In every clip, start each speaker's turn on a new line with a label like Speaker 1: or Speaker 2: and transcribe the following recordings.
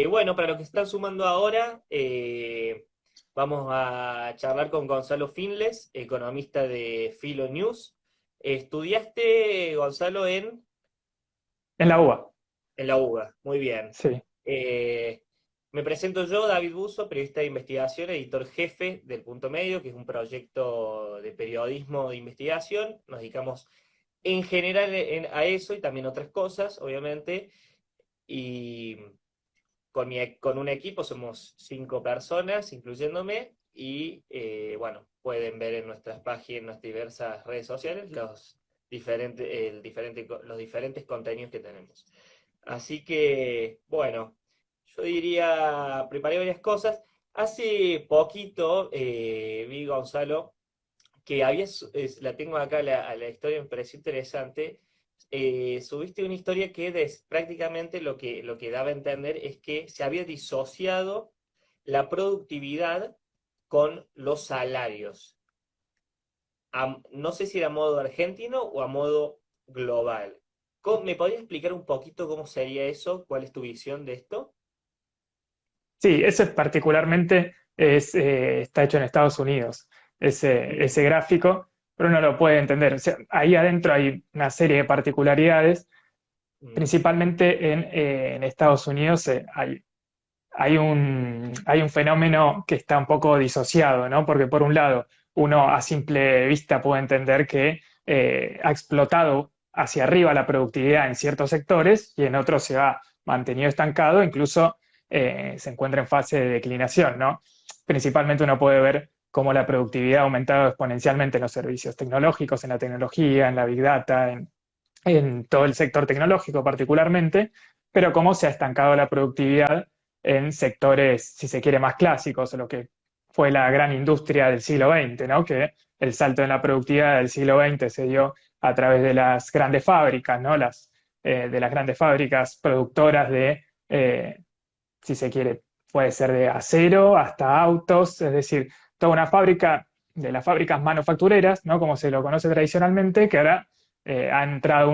Speaker 1: Bueno, para los que están sumando ahora, vamos a charlar con Gonzalo Finles, economista de Filo News. Estudiaste, Gonzalo,
Speaker 2: En la UBA,
Speaker 1: en la UBA. Muy bien.
Speaker 2: sí.
Speaker 1: Eh, Me presento yo, David Buzo, periodista de investigación, editor jefe del Punto Medio, que es un proyecto de periodismo de investigación. Nos dedicamos en general a eso y también otras cosas, obviamente. Y con un equipo somos 5 personas, incluyéndome, y bueno, pueden ver en nuestras páginas, en nuestras diversas redes sociales, los diferentes contenidos que tenemos. Así que, bueno, yo diría, preparé varias cosas. Hace poquito vi, Gonzalo, que la tengo acá, a la historia me pareció interesante. Subiste una historia que prácticamente lo que daba a entender es que se había disociado la productividad con los salarios. No sé si era a modo argentino o a modo global. ¿Me podrías explicar un poquito cómo sería eso? ¿Cuál es tu visión de esto?
Speaker 2: Sí, ese particularmente está hecho en Estados Unidos, ese
Speaker 1: Mm,
Speaker 2: gráfico, pero uno lo puede entender. O sea, ahí adentro hay una serie de particularidades,
Speaker 1: mm,
Speaker 2: principalmente en Estados Unidos hay un fenómeno que está un poco disociado, ¿no? Porque por un lado, uno a simple vista puede entender que ha explotado hacia arriba la productividad en ciertos sectores y en otros se ha mantenido estancado, incluso se encuentra en fase de declinación, ¿no? Principalmente uno puede ver cómo la productividad ha aumentado exponencialmente en los servicios tecnológicos, en la tecnología, en la big data, en todo el sector tecnológico particularmente, pero cómo se ha estancado la productividad en sectores, si se quiere, más clásicos, o lo que fue la gran industria del siglo XX, ¿no? Que el salto en la productividad del siglo XX se dio a través de las grandes fábricas, ¿no? De las grandes fábricas productoras si se quiere, puede ser de acero hasta autos, es decir, toda una fábrica de las fábricas manufactureras, ¿no? Como se lo conoce tradicionalmente, que ahora ha entrado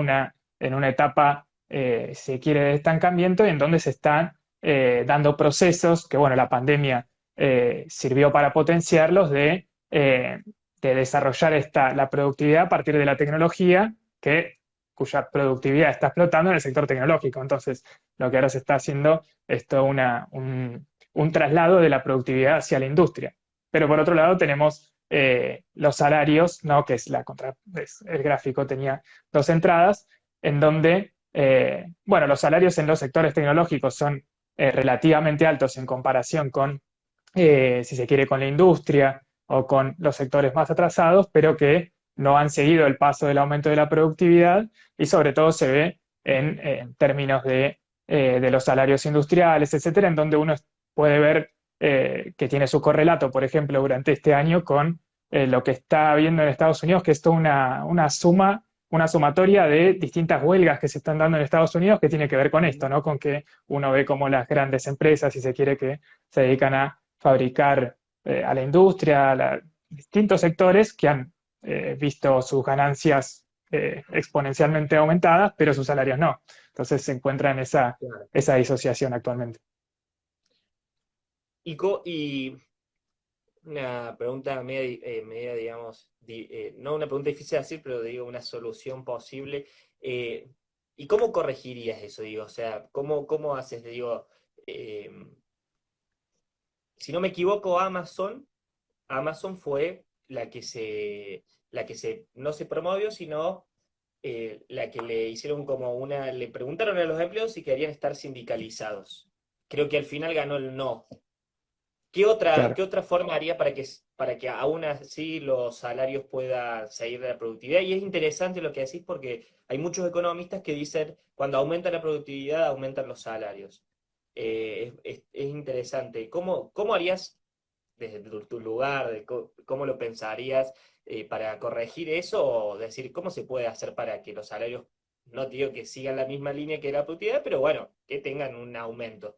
Speaker 2: en una etapa, si se quiere, de estancamiento y en donde se están dando procesos que, bueno, la pandemia sirvió para potenciarlos de desarrollar la productividad a partir de la tecnología cuya productividad está explotando en el sector tecnológico. Entonces, lo que ahora se está haciendo es todo un traslado de la productividad hacia la industria. Pero por otro lado tenemos los salarios, ¿no? Que es el gráfico tenía dos entradas, en donde, bueno, los salarios en los sectores tecnológicos son relativamente altos en comparación con, si se quiere, con la industria o con los sectores más atrasados, pero que no han seguido el paso del aumento de la productividad y sobre todo se ve en términos de los salarios industriales, etcétera, en donde uno puede ver que tiene su correlato, por ejemplo, durante este año con lo que está habiendo en Estados Unidos, que es toda una sumatoria de distintas huelgas que se están dando en Estados Unidos que tiene que ver con esto,
Speaker 1: mm.
Speaker 2: ¿no? Con que uno ve como las grandes empresas, si se quiere, que se dedican a fabricar a la industria, distintos sectores que han visto sus ganancias exponencialmente aumentadas, pero sus salarios no. Entonces se encuentra en
Speaker 1: Claro.
Speaker 2: esa disociación actualmente.
Speaker 1: Y una pregunta media, digamos, no una pregunta difícil de decir, pero digo, una solución posible. Eh, ¿Y cómo corregirías eso? Digo, o sea, ¿cómo haces? Digo, eh, si no me equivoco, Amazon fue no se promovió, sino la que le hicieron le preguntaron a los empleados si querían estar sindicalizados. Creo que al final ganó el no.
Speaker 2: Claro.
Speaker 1: ¿Qué otra forma haría para que aún así los salarios puedan seguir de la productividad? Y es interesante lo que decís porque hay muchos economistas que dicen cuando aumenta la productividad, aumentan los salarios. Es interesante. ¿Cómo harías desde tu lugar, cómo lo pensarías para corregir eso o decir cómo se puede hacer para que los salarios, no te digo que sigan la misma línea que la productividad, pero bueno, que tengan un aumento?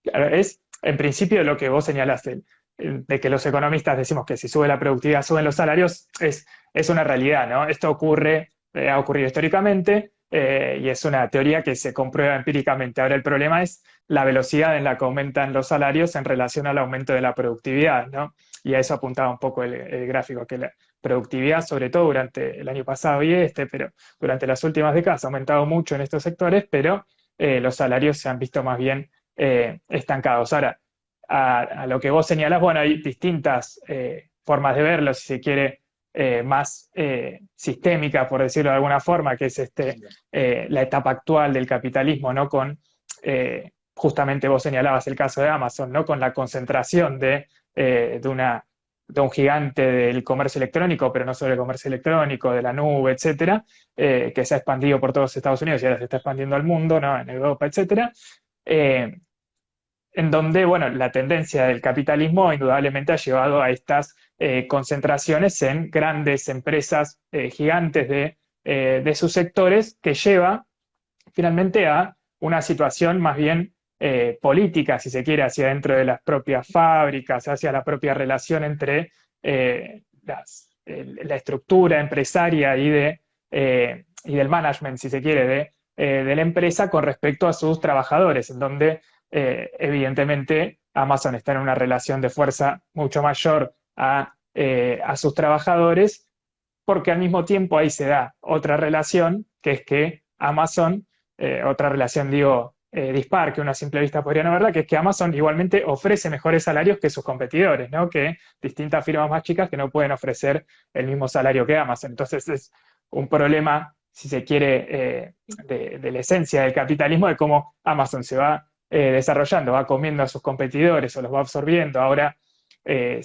Speaker 2: Claro, es en principio lo que vos señalaste, de que los economistas decimos que si sube la productividad, suben los salarios, es una realidad, ¿no? Esto ha ocurrido históricamente, y es una teoría que se comprueba empíricamente. Ahora, el problema es la velocidad en la que aumentan los salarios en relación al aumento de la productividad, ¿no? Y a eso apuntaba un poco el gráfico, que la productividad, sobre todo durante el año pasado y pero durante las últimas décadas ha aumentado mucho en estos sectores, pero los salarios se han visto más bien estancados. Ahora, a lo que vos señalás, bueno, hay distintas formas de verlo, si se quiere, más sistémica, por decirlo de alguna forma, que es la etapa actual del capitalismo, ¿no? Justamente vos señalabas el caso de Amazon, ¿no? Con la concentración de un gigante del comercio electrónico, pero no solo el comercio electrónico, de la nube, etcétera, que se ha expandido por todos Estados Unidos y ahora se está expandiendo al mundo, ¿no? En Europa, etcétera. Eh, en donde, bueno, la tendencia del capitalismo indudablemente ha llevado a estas concentraciones en grandes empresas gigantes de sus sectores, que lleva finalmente a una situación más bien política, si se quiere, hacia dentro de las propias fábricas, hacia la propia relación entre la estructura empresaria y del management, si se quiere, de la empresa con respecto a sus trabajadores, en donde evidentemente Amazon está en una relación de fuerza mucho mayor a sus trabajadores, porque al mismo tiempo ahí se da otra relación, que es que Amazon, otra relación digo dispar, que uno a simple vista podría no verla, que es que Amazon igualmente ofrece mejores salarios que sus competidores, ¿no? Que distintas firmas más chicas que no pueden ofrecer el mismo salario que Amazon. Entonces es un problema, si se quiere, de la esencia del capitalismo, de cómo Amazon se va desarrollando, va comiendo a sus competidores o los va absorbiendo. Ahora el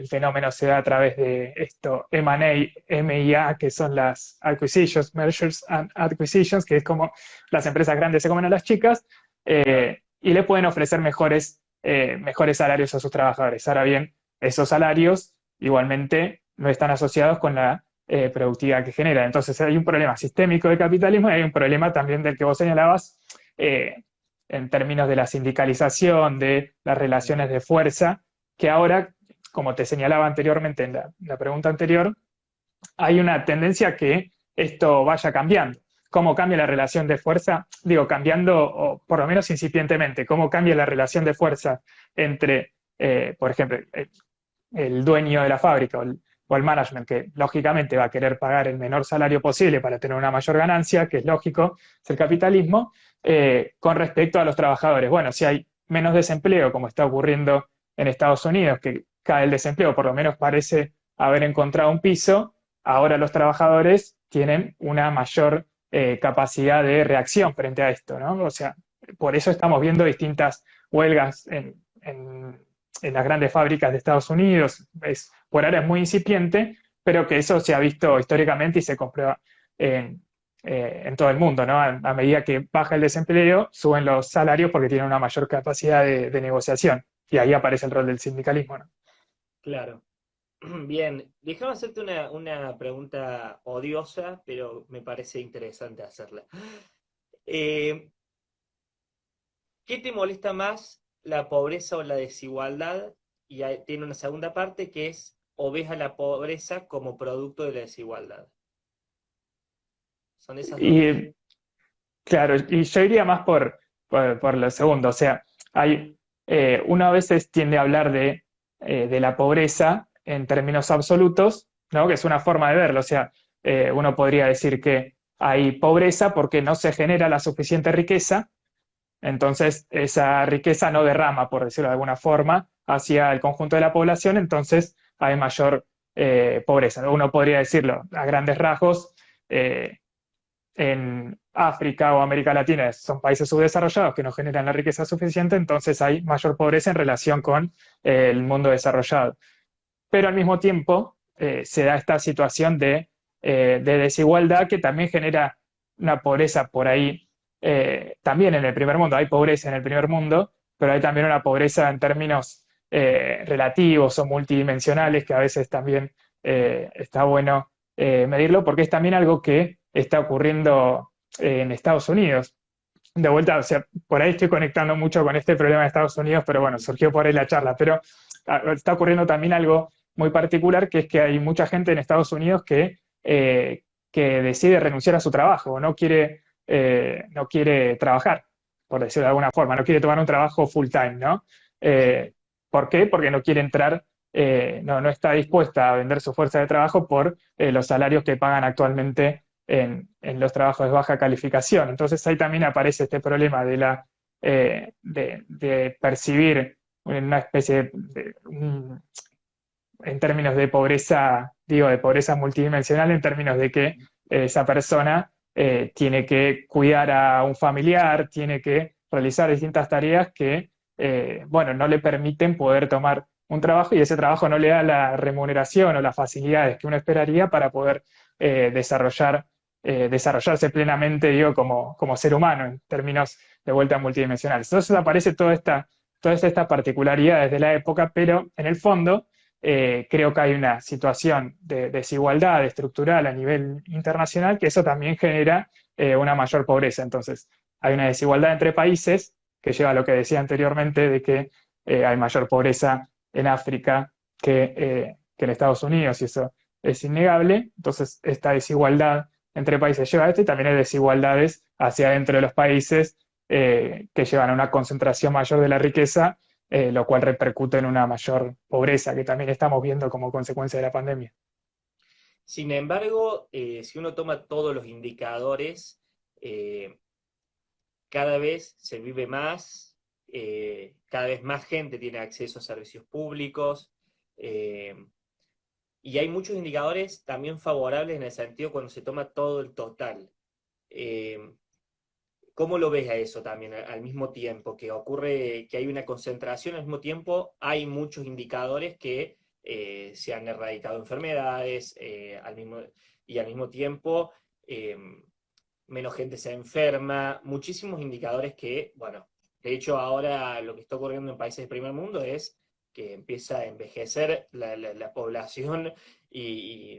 Speaker 2: fenómeno se da a través de esto M&A, M&A, que son las acquisitions, mergers and acquisitions, que es como las empresas grandes se comen a las chicas, y le pueden ofrecer mejores salarios a sus trabajadores. Ahora bien, esos salarios igualmente no están asociados con la productividad que genera. Entonces hay un problema sistémico del capitalismo y hay un problema también del que vos señalabas, en términos de la sindicalización, de las relaciones de fuerza, que ahora, como te señalaba anteriormente en la pregunta anterior, hay una tendencia a que esto vaya cambiando. ¿Cómo cambia la relación de fuerza? Digo, cambiando, o por lo menos incipientemente, ¿cómo cambia la relación de fuerza entre, por ejemplo, el dueño de la fábrica o el management, que lógicamente va a querer pagar el menor salario posible para tener una mayor ganancia, que es lógico, es el capitalismo, con respecto a los trabajadores? Bueno, si hay menos desempleo, como está ocurriendo en Estados Unidos, que cae el desempleo, por lo menos parece haber encontrado un piso, ahora los trabajadores tienen una mayor capacidad de reacción frente a esto, ¿no? O sea, por eso estamos viendo distintas huelgas en las grandes fábricas de Estados Unidos. Por ahora es muy incipiente, pero que eso se ha visto históricamente y se comprueba en todo el mundo, ¿no? A medida que baja el desempleo, suben los salarios porque tienen una mayor capacidad de negociación. Y ahí aparece el rol del sindicalismo, ¿no?
Speaker 1: Claro. Bien, déjame hacerte una pregunta odiosa, pero me parece interesante hacerla. Eh, ¿Qué te molesta más, la pobreza o la desigualdad? Y tiene una segunda parte que es, ¿o ves a la pobreza como producto de la desigualdad? Son esas dos.
Speaker 2: Y claro, y yo iría más por lo segundo. O sea, uno a veces tiende a hablar de la pobreza en términos absolutos, ¿no? Que es una forma de verlo. O sea, uno podría decir que hay pobreza porque no se genera la suficiente riqueza, entonces esa riqueza no derrama, por decirlo de alguna forma, hacia el conjunto de la población, entonces hay mayor pobreza. Uno podría decirlo a grandes rasgos. En África o América Latina son países subdesarrollados que no generan la riqueza suficiente, entonces hay mayor pobreza en relación con el mundo desarrollado. Pero al mismo tiempo se da esta situación de desigualdad que también genera una pobreza por ahí, también en el primer mundo. Hay pobreza en el primer mundo, pero hay también una pobreza en términos relativos o multidimensionales que a veces también está bueno medirlo, porque es también algo que está ocurriendo en Estados Unidos. De vuelta, o sea, por ahí estoy conectando mucho con este problema de Estados Unidos, pero bueno, surgió por ahí la charla, pero está ocurriendo también algo muy particular, que es que hay mucha gente en Estados Unidos que que decide renunciar a su trabajo, no quiere trabajar, por decirlo de alguna forma, no quiere tomar un trabajo full time, ¿no? Eh, ¿Por qué? Porque no quiere entrar, no está dispuesta a vender su fuerza de trabajo por los salarios que pagan actualmente en los trabajos de baja calificación. Entonces ahí también aparece este problema de percibir una especie en términos de pobreza, digo, de pobreza multidimensional, en términos de que esa persona tiene que cuidar a un familiar, tiene que realizar distintas tareas que, bueno, no le permiten poder tomar un trabajo y ese trabajo no le da la remuneración o las facilidades que uno esperaría para poder desarrollarse plenamente, digo, como ser humano en términos de vuelta multidimensionales. Entonces aparece todas estas particularidades de la época, pero en el fondo creo que hay una situación de desigualdad estructural a nivel internacional que eso también genera una mayor pobreza. Entonces, hay una desigualdad entre países que lleva a lo que decía anteriormente de que hay mayor pobreza en África que en Estados Unidos, y eso es innegable. Entonces, esta desigualdad entre países lleva a esto y también hay desigualdades hacia adentro de los países que llevan a una concentración mayor de la riqueza lo cual repercute en una mayor pobreza que también estamos viendo como consecuencia de la pandemia.
Speaker 1: Sin embargo, si uno toma todos los indicadores, eh, cada vez se vive más, cada vez más gente tiene acceso a servicios públicos, eh, y hay muchos indicadores también favorables en el sentido cuando se toma todo el total. Eh, ¿Cómo lo ves a eso también al mismo tiempo? Que ocurre que hay una concentración, al mismo tiempo hay muchos indicadores que se han erradicado enfermedades, y al mismo tiempo eh, menos gente se enferma, muchísimos indicadores que, bueno, de hecho ahora lo que está ocurriendo en países del primer mundo es que empieza a envejecer la población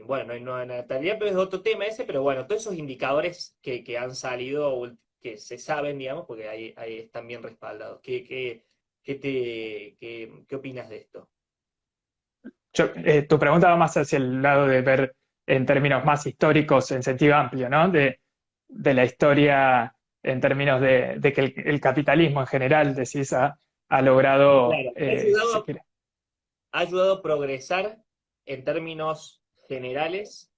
Speaker 1: bueno, no hay nueva natalidad, pero es otro tema ese, pero bueno, todos esos indicadores que han salido, que se saben, digamos, porque ahí están bien respaldados. ¿Qué opinas de esto?
Speaker 2: Tu pregunta va más hacia el lado de ver en términos más históricos, en sentido amplio, ¿no? De la historia en términos de que el capitalismo en general, decís, ha logrado,
Speaker 1: Claro,
Speaker 2: si se quiere.
Speaker 1: ha ayudado a progresar en términos generales.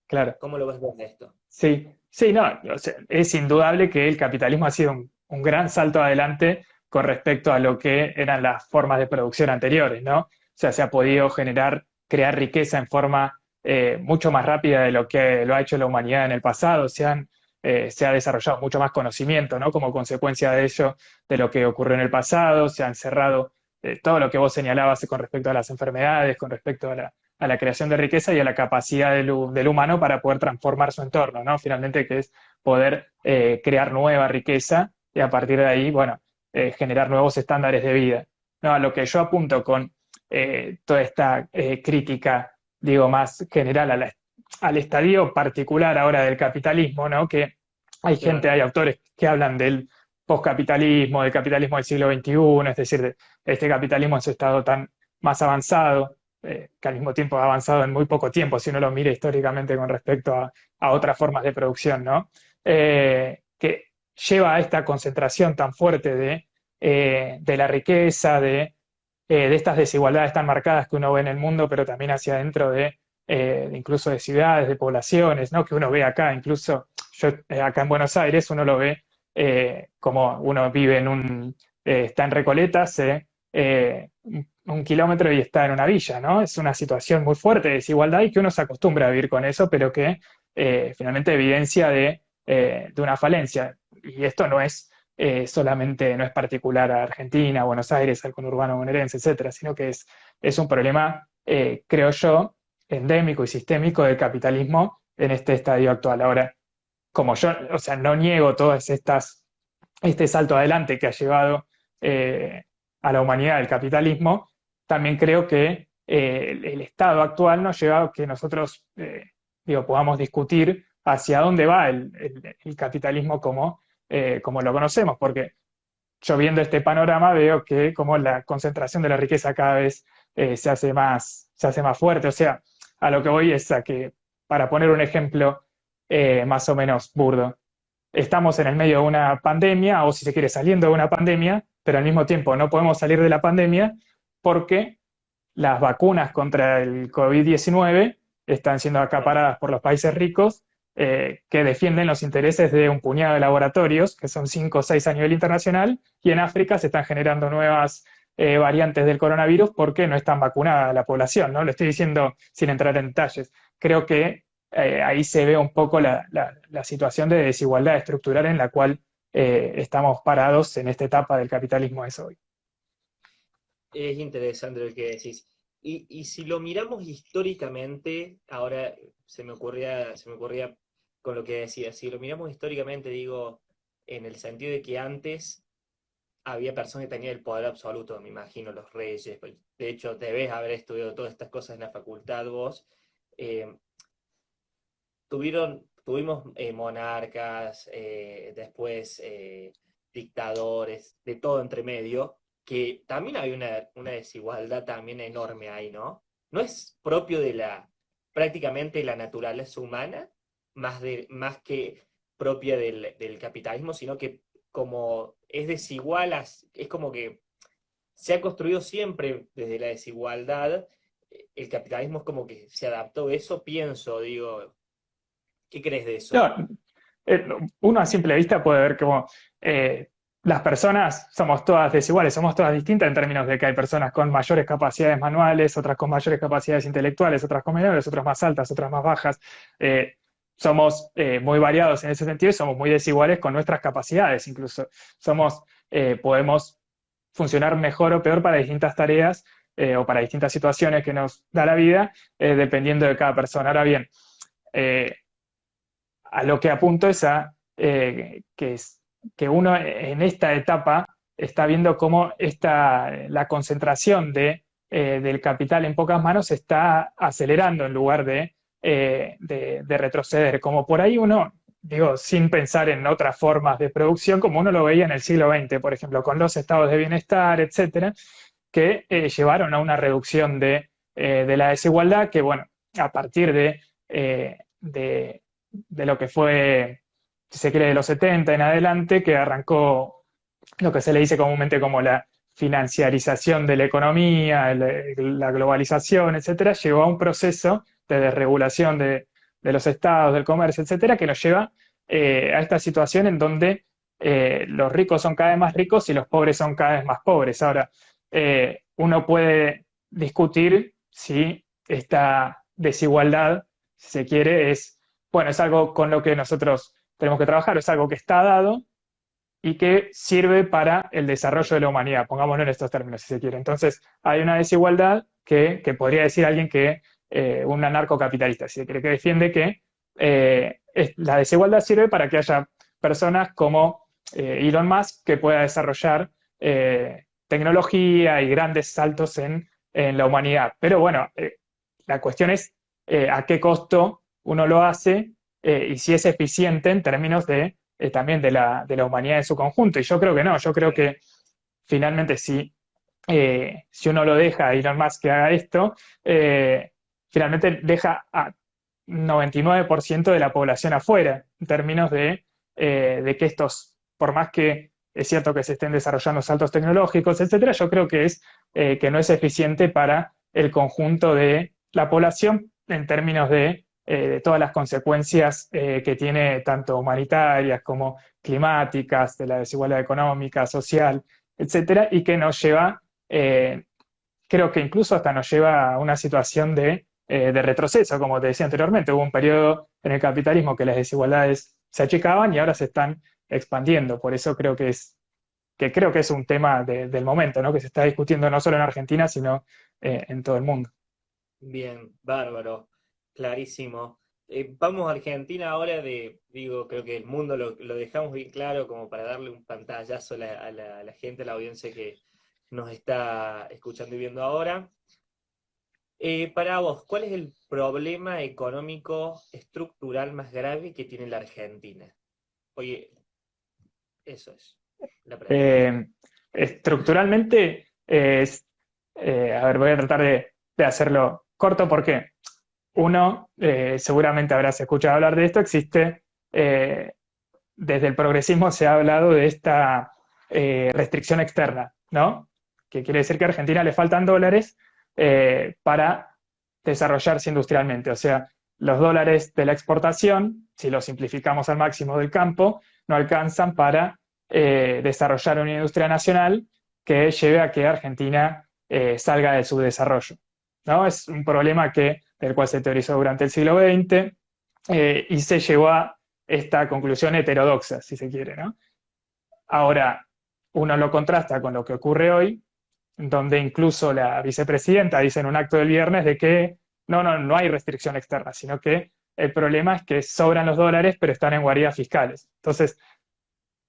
Speaker 2: Claro.
Speaker 1: ¿Cómo lo ves vos de esto?
Speaker 2: Sí, sí, no, o sea, es indudable que el capitalismo ha sido un gran salto adelante con respecto a lo que eran las formas de producción anteriores, ¿no? O sea, se ha podido crear riqueza en forma mucho más rápida de lo que lo ha hecho la humanidad en el pasado, se ha desarrollado mucho más conocimiento, ¿no? Como consecuencia de ello, de lo que ocurrió en el pasado, se han cerrado todo lo que vos señalabas con respecto a las enfermedades, con respecto a la creación de riqueza y a la capacidad del humano para poder transformar su entorno, ¿no? Finalmente, que es poder crear nueva riqueza y a partir de ahí, bueno, generar nuevos estándares de vida. No, a lo que yo apunto con toda esta crítica, digo, más general al estadio particular ahora del capitalismo, ¿no? Que hay gente,
Speaker 1: Claro.
Speaker 2: hay autores que hablan del poscapitalismo, del capitalismo del siglo XXI, es decir, de este capitalismo en su estado tan más avanzado, que al mismo tiempo ha avanzado en muy poco tiempo, si uno lo mira históricamente con respecto a otras formas de producción, ¿no? Que lleva a esta concentración tan fuerte de la riqueza, de estas desigualdades tan marcadas que uno ve en el mundo, pero también hacia adentro incluso de ciudades, de poblaciones, ¿no? Que uno ve acá, incluso yo acá en Buenos Aires, uno lo ve como uno vive está en Recoleta, un kilómetro y está en una villa, ¿no? Es una situación muy fuerte de desigualdad y que uno se acostumbra a vivir con eso, pero que finalmente evidencia de una falencia. Y esto solamente, no es particular a Argentina, a Buenos Aires, al conurbano bonaerense, etcétera, sino que es un problema, creo yo, endémico y sistémico del capitalismo en este estadio actual. Ahora, como yo, o sea, no niego este salto adelante que ha llevado a la humanidad el capitalismo, también creo que el estado actual nos lleva a que nosotros, digo, podamos discutir hacia dónde va el capitalismo como lo conocemos, porque yo viendo este panorama veo que como la concentración de la riqueza cada vez se hace más fuerte. O sea, a lo que voy es a que, para poner un ejemplo más o menos burdo. Estamos en el medio de una pandemia, o si se quiere, saliendo de una pandemia, pero al mismo tiempo no podemos salir de la pandemia porque las vacunas contra el COVID-19 están siendo
Speaker 1: Claro.
Speaker 2: acaparadas por los países ricos que defienden los intereses de un puñado de laboratorios, que son 5 o 6 a nivel internacional, y en África se están generando nuevas variantes del coronavirus porque no están vacunada la población, ¿no? Lo estoy diciendo sin entrar en detalles. Creo que ahí se ve un poco la situación de desigualdad estructural en la cual estamos parados en esta etapa del capitalismo de hoy.
Speaker 1: Es interesante lo que decís. Y si lo miramos históricamente, ahora se me ocurría con lo que decías, si lo miramos históricamente, digo, en el sentido de que antes había personas que tenían el poder absoluto, me imagino, los reyes. De hecho, debes haber estudiado todas estas cosas en la facultad vos. Eh, tuvimos monarcas, después dictadores, de todo entre medio, que también hay una desigualdad también enorme ahí, ¿no? No es propio de prácticamente la naturaleza humana, más que propia del capitalismo, sino que como es desigual, es como que se ha construido siempre desde la desigualdad. El capitalismo es como que se adaptó a eso, pienso, digo, ¿qué crees de eso?
Speaker 2: No, eh, uno a simple vista puede ver como las personas somos todas desiguales, somos todas distintas en términos de que hay personas con mayores capacidades manuales, otras con mayores capacidades intelectuales, otras con menores, otras más altas, otras más bajas. Eh, Somos muy variados en ese sentido y somos muy desiguales con nuestras capacidades incluso. Podemos funcionar mejor o peor para distintas tareas o para distintas situaciones que nos da la vida, dependiendo de cada persona. Ahora bien, eh, a lo que apunto es a que uno en esta etapa está viendo cómo la concentración del capital en pocas manos se está acelerando en lugar de retroceder. Como por ahí uno, digo, sin pensar en otras formas de producción, como uno lo veía en el siglo XX, por ejemplo, con los estados de bienestar, etcétera, que llevaron a una reducción de la desigualdad que, bueno, a partir de lo que fue, si se quiere, de los 70 en adelante, que arrancó lo que se le dice comúnmente como la financiarización de la economía, la globalización, etcétera, llevó a un proceso de desregulación de los estados, del comercio, etcétera, que nos lleva a esta situación en donde los ricos son cada vez más ricos y los pobres son cada vez más pobres. Ahora, uno puede discutir si esta desigualdad, si se quiere, bueno, es algo con lo que nosotros tenemos que trabajar, es algo que está dado y que sirve para el desarrollo de la humanidad, pongámoslo en estos términos, si se quiere. Entonces, hay una desigualdad que podría decir alguien que, un anarcocapitalista, si se quiere, que defiende que la desigualdad sirve para que haya personas como Elon Musk que pueda desarrollar tecnología y grandes saltos en la humanidad. Pero bueno, la cuestión es a qué costo uno lo hace y si es eficiente en términos también de la humanidad en su conjunto. Y yo creo que no, yo creo que finalmente si uno lo deja a Elon Musk que haga esto, finalmente deja a 99% de la población afuera, en términos de que estos, por más que es cierto que se estén desarrollando saltos tecnológicos, etcétera, yo creo que no es eficiente para el conjunto de la población en términos de todas las consecuencias que tiene tanto humanitarias como climáticas, de la desigualdad económica, social, etcétera, y que nos lleva, creo que incluso hasta nos lleva a una situación de retroceso, como te decía anteriormente. Hubo un periodo en el capitalismo que las desigualdades se achicaban y ahora se están expandiendo. Por eso creo que es un tema del momento, ¿no? Que se está discutiendo no solo en Argentina, sino en todo el mundo.
Speaker 1: Bien, bárbaro, clarísimo. Vamos a Argentina ahora digo, creo que el mundo lo dejamos bien claro como para darle un pantallazo a la gente, a la audiencia que nos está escuchando y viendo ahora. Para vos, ¿cuál es el problema económico estructural más grave que tiene la Argentina? Oye, eso es la pregunta.
Speaker 2: Eh, Estructuralmente, a ver, voy a tratar de hacerlo corto. ¿Por qué? Uno, seguramente habrás escuchado hablar de esto, existe, desde el progresismo se ha hablado de esta restricción externa, ¿no? Que quiere decir que a Argentina le faltan dólares para desarrollarse industrialmente. O sea, los dólares de la exportación, si los simplificamos al máximo del campo, no alcanzan para desarrollar una industria nacional que lleve a que Argentina salga de su desarrollo, ¿no? Es un problema del cual se teorizó durante el siglo XX y se llegó a esta conclusión heterodoxa, si se quiere, ¿no? Ahora, uno lo contrasta con lo que ocurre hoy, donde incluso la vicepresidenta dice en un acto del viernes de que no hay restricción externa, sino que el problema es que sobran los dólares, pero están en guaridas fiscales. Entonces,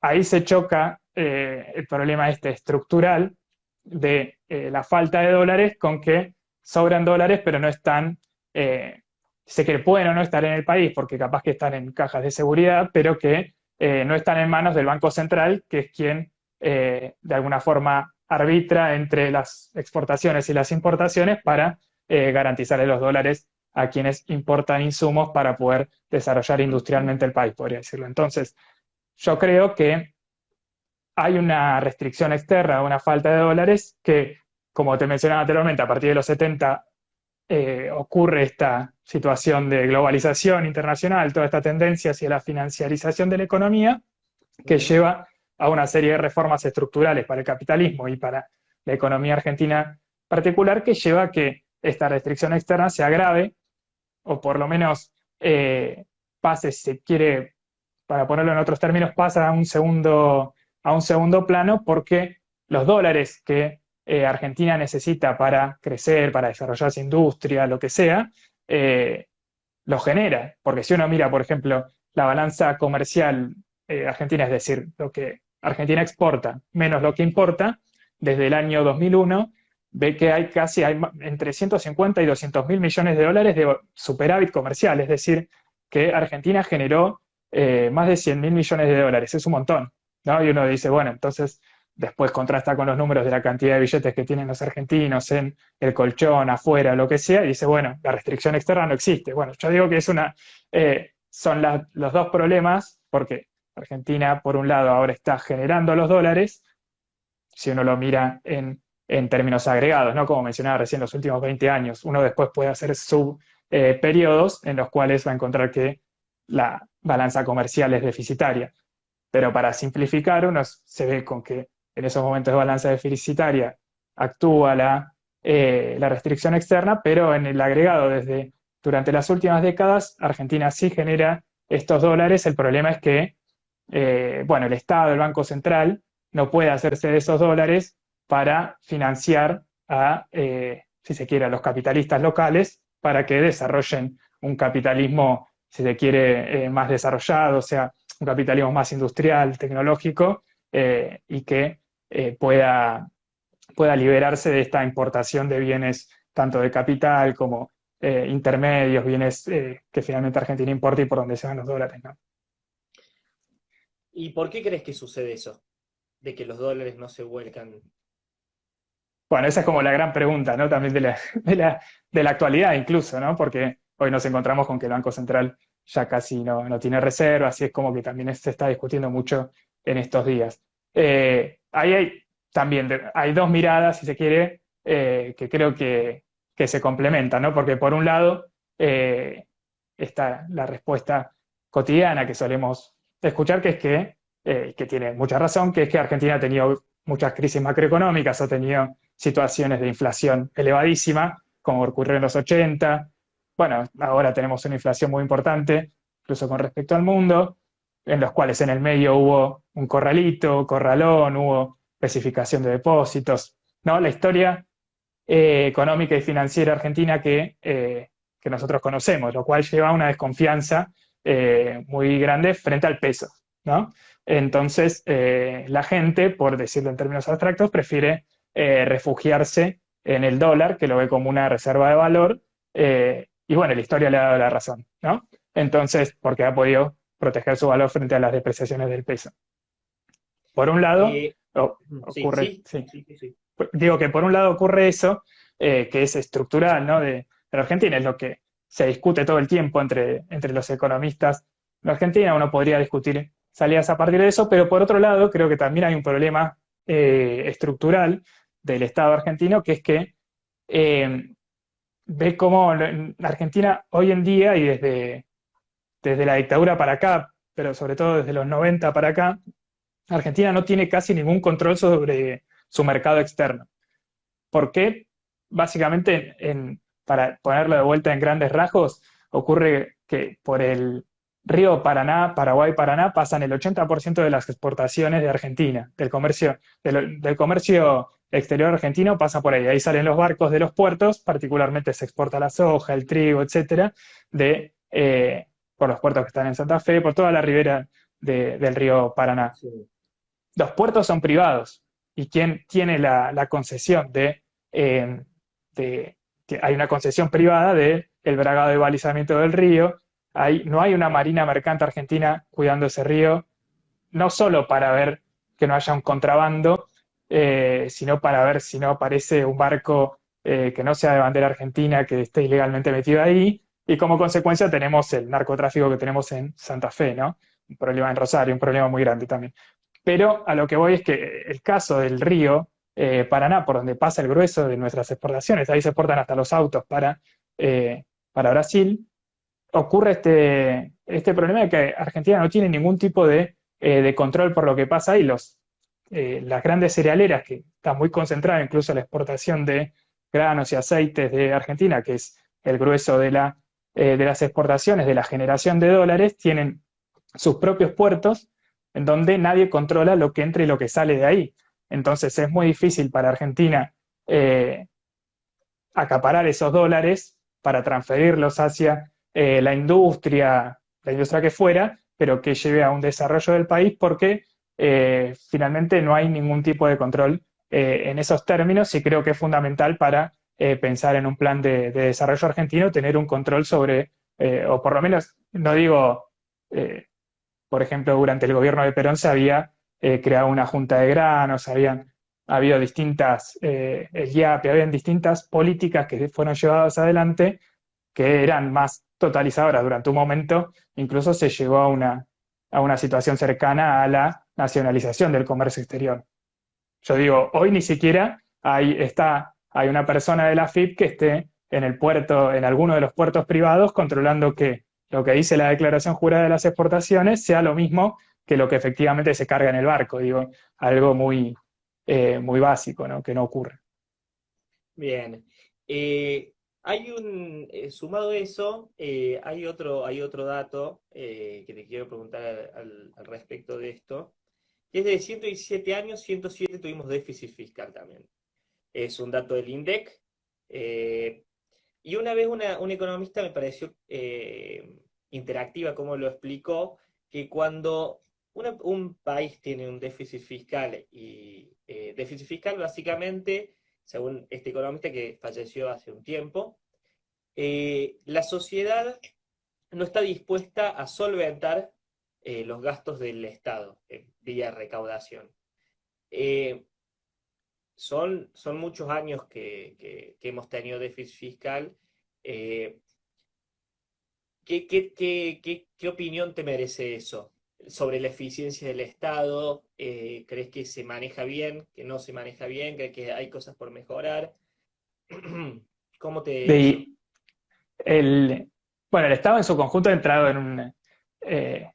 Speaker 2: ahí se choca el problema este estructural de la falta de dólares con que sobran dólares, pero no están, sé que pueden o no estar en el país, porque capaz que están en cajas de seguridad, pero que no están en manos del Banco Central, que es quien de alguna forma arbitra entre las exportaciones y las importaciones para garantizarle los dólares a quienes importan insumos para poder desarrollar industrialmente el país, podría decirlo. Entonces, yo creo que hay una restricción externa, una falta de dólares que, como te mencionaba anteriormente, a partir de los 70 ocurre esta situación de globalización internacional, toda esta tendencia hacia la financiarización de la economía, que
Speaker 1: Ujú.
Speaker 2: lleva a una serie de reformas estructurales para el capitalismo y para la economía argentina particular, que lleva a que esta restricción externa se agrave o por lo menos pase, si se quiere, para ponerlo en otros términos, pasa a un segundo plano porque los dólares que Argentina necesita para crecer, para desarrollar su industria, lo que sea, eh, los genera. Porque si uno mira, por ejemplo, la balanza comercial argentina, es decir, lo que Argentina exporta menos lo que importa, desde el año 2001 ve que hay entre 150 y 200 mil millones de dólares de superávit comercial, es decir, que Argentina generó más de 100 mil millones de dólares, es un montón, ¿no? Y uno dice, bueno, entonces después contrasta con los números de la cantidad de billetes que tienen los argentinos en el colchón, afuera, lo que sea, y dice, bueno, la restricción externa no existe. Bueno, yo digo que son los dos problemas, porque Argentina, por un lado, ahora está generando los dólares, si uno lo mira en términos agregados, ¿no? Como mencionaba recién, los últimos 20 años, uno después puede hacer subperiodos en los cuales va a encontrar que la balanza comercial es deficitaria. Pero para simplificar, uno se ve con que en esos momentos de balanza deficitaria actúa la restricción externa, pero en el agregado durante las últimas décadas, Argentina sí genera estos dólares. El problema es que, bueno, el Estado, el Banco Central, no puede hacerse de esos dólares para financiar si se quiere, a los capitalistas locales para que desarrollen un capitalismo, si se quiere, más desarrollado, o sea, un capitalismo más industrial, tecnológico, y que pueda liberarse de esta importación de bienes tanto de capital como intermedios, bienes que finalmente Argentina importa y por donde se van los dólares, ¿no?
Speaker 1: ¿Y por qué crees que sucede eso? De que los dólares no se vuelcan
Speaker 2: Bueno, esa es como
Speaker 1: acá.
Speaker 2: la gran pregunta, ¿no? También de la actualidad incluso, ¿no? Porque hoy nos encontramos con que el Banco Central ya casi no tiene reservas, y es como que también se está discutiendo mucho en estos días. Ahí también hay dos miradas, si se quiere, que creo que se complementan, ¿no? Porque por un lado está la respuesta cotidiana que solemos escuchar, que es que tiene mucha razón, que es que Argentina ha tenido muchas crisis macroeconómicas, ha tenido situaciones de inflación elevadísima, como ocurrió en los 80. Bueno, ahora tenemos una inflación muy importante, incluso con respecto al mundo, en los cuales en el medio hubo un corralón, hubo especificación de depósitos, ¿no? La historia económica y financiera argentina que nosotros conocemos, lo cual lleva a una desconfianza muy grande frente al peso, ¿no? Entonces, la gente, por decirlo en términos abstractos, prefiere refugiarse en el dólar, que lo ve como una reserva de valor, y bueno, la historia le ha dado la razón, ¿no? Entonces, porque ha podido proteger su valor frente a las depreciaciones del peso. Por un lado,
Speaker 1: Eh, sí,
Speaker 2: ocurre,
Speaker 1: sí,
Speaker 2: sí,
Speaker 1: sí, sí, sí.
Speaker 2: digo que por un lado ocurre eso, que es estructural, ¿no? De la Argentina, es lo que se discute todo el tiempo entre los economistas de Argentina. Uno podría discutir salidas a partir de eso, pero por otro lado, creo que también hay un problema estructural del Estado argentino, que es que eh, ve cómo en Argentina hoy en día y desde la dictadura para acá, pero sobre todo desde los 90 para acá, Argentina no tiene casi ningún control sobre su mercado externo. ¿Por qué? Básicamente, para ponerlo de vuelta en grandes rasgos, ocurre que por el río Paraná, Paraguay-Paraná, pasan el 80% de las exportaciones de Argentina, del comercio exterior argentino pasa por ahí. Ahí salen los barcos de los puertos, particularmente se exporta la soja, el trigo, etcétera, por los puertos que están en Santa Fe, por toda la ribera del río Paraná.
Speaker 1: Sí.
Speaker 2: Los puertos son privados y quien tiene la concesión eh, que hay una concesión privada del bragado y balizamiento del río. No hay una marina mercante argentina cuidando ese río, no solo para ver que no haya un contrabando, sino para ver si no aparece un barco que no sea de bandera argentina que esté ilegalmente metido ahí. Y como consecuencia tenemos el narcotráfico que tenemos en Santa Fe, ¿no? Un problema en Rosario, un problema muy grande también. Pero a lo que voy es que el caso del río Paraná, por donde pasa el grueso de nuestras exportaciones, ahí se exportan hasta los autos para Brasil, ocurre este problema de que Argentina no tiene ningún tipo de control por lo que pasa ahí. Las grandes cerealeras, que están muy concentradas incluso en la exportación de granos y aceites de Argentina, que es el grueso de las exportaciones, de la generación de dólares, tienen sus propios puertos en donde nadie controla lo que entra y lo que sale de ahí. Entonces es muy difícil para Argentina eh, acaparar esos dólares para transferirlos hacia la industria que fuera, pero que lleve a un desarrollo del país porque finalmente no hay ningún tipo de control en esos términos y creo que es fundamental para pensar en un plan de desarrollo argentino, tener un control sobre, o por lo menos, no digo, por ejemplo, durante el gobierno de Perón se había creado una junta de granos, habían habido el IAPE, habían distintas políticas que fueron llevadas adelante que eran más totalizadoras durante un momento, incluso se llegó a una situación cercana a la nacionalización del comercio exterior. Yo digo, hoy ni siquiera hay una persona de la FIP que esté en el puerto, en alguno de los puertos privados, controlando que lo que dice la declaración jurada de las exportaciones sea lo mismo que lo que efectivamente se carga en el barco. Digo, algo muy básico, ¿no? Que no ocurre.
Speaker 1: Bien. Sumado a eso, hay otro dato que te quiero preguntar al respecto de esto. Que es de 117 años, 107 tuvimos déficit fiscal también. Es un dato del INDEC. eh, y una vez un economista me pareció interactiva como lo explicó, que cuando un país tiene un déficit fiscal y déficit fiscal básicamente, según este economista que falleció hace un tiempo, la sociedad no está dispuesta a solventar los gastos del Estado vía recaudación. Eh, son muchos años que hemos tenido déficit fiscal. Eh, ¿qué opinión te merece eso sobre la eficiencia del Estado? ¿Crees que se maneja bien, que no se maneja bien? ¿Crees que hay cosas por mejorar? ¿Cómo eso?
Speaker 2: De, el, bueno, el Estado en su conjunto ha entrado eh,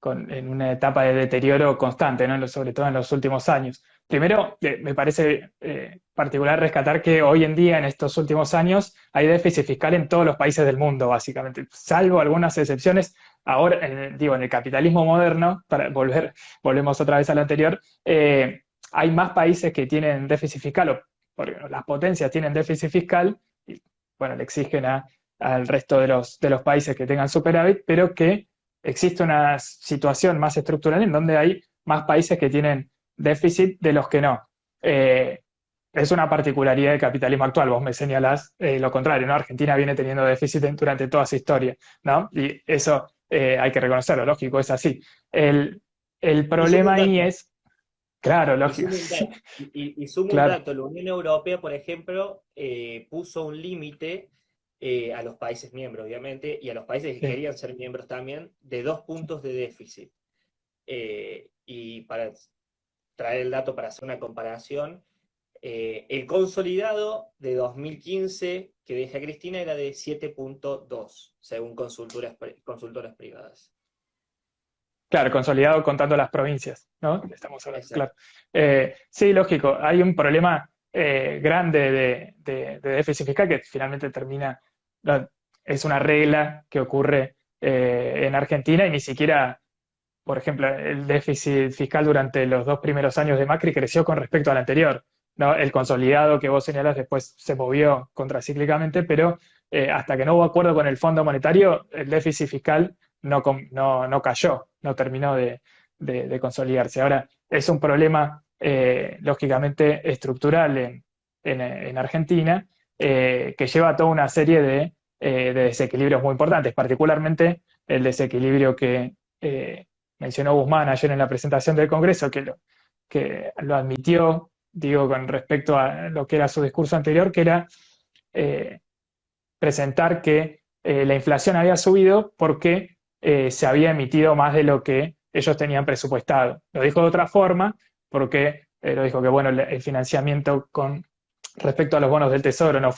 Speaker 2: en una etapa de deterioro constante, ¿no? Sobre todo en los últimos años. Primero, me parece particular rescatar que hoy en día, en estos últimos años, hay déficit fiscal en todos los países del mundo, básicamente, salvo algunas excepciones. Ahora, en el capitalismo moderno, volvemos otra vez al anterior, hay más países que tienen déficit fiscal, porque las potencias tienen déficit fiscal, y bueno, le exigen al resto de los países que tengan superávit, pero que existe una situación más estructural en donde hay más países que tienen déficit de los que no. Eh, es una particularidad del capitalismo actual. Vos me señalás lo contrario, ¿no? Argentina viene teniendo déficit durante toda su historia, ¿no? Y eso hay que reconocerlo, lógico, es así. El, el
Speaker 1: Y sumo
Speaker 2: problema
Speaker 1: un
Speaker 2: ahí
Speaker 1: dato.
Speaker 2: es, claro,
Speaker 1: Y
Speaker 2: lógico,
Speaker 1: sumo un dato. Y sumo un
Speaker 2: claro,
Speaker 1: dato. La Unión Europea, por ejemplo, puso un límite a los países miembros, obviamente, y a los países que
Speaker 2: Sí.
Speaker 1: querían ser miembros también, de 2 puntos de déficit. Y para traer el dato para hacer una comparación, el consolidado de 2015 que deja Cristina era de 7,2 según consultoras privadas.
Speaker 2: Claro, consolidado contando las provincias, ¿no? Estamos hablando, claro.
Speaker 1: Exacto.
Speaker 2: Sí, lógico, hay un problema grande de déficit fiscal que finalmente termina, no, es una regla que ocurre en Argentina y ni siquiera, por ejemplo, el déficit fiscal durante los 2 primeros años de Macri creció con respecto al anterior, ¿no? El consolidado que vos señalás después se movió contracíclicamente, pero hasta que no hubo acuerdo con el Fondo Monetario, el déficit fiscal no cayó, no terminó de consolidarse. Ahora, es un problema lógicamente estructural en Argentina que lleva a toda una serie de desequilibrios muy importantes, particularmente el desequilibrio que mencionó Guzmán ayer en la presentación del Congreso, que lo admitió, digo, con respecto a lo que era su discurso anterior, que era eh, presentar que la inflación había subido porque se había emitido más de lo que ellos tenían presupuestado. Lo dijo de otra forma, porque lo dijo que bueno, el financiamiento con respecto a los bonos del Tesoro no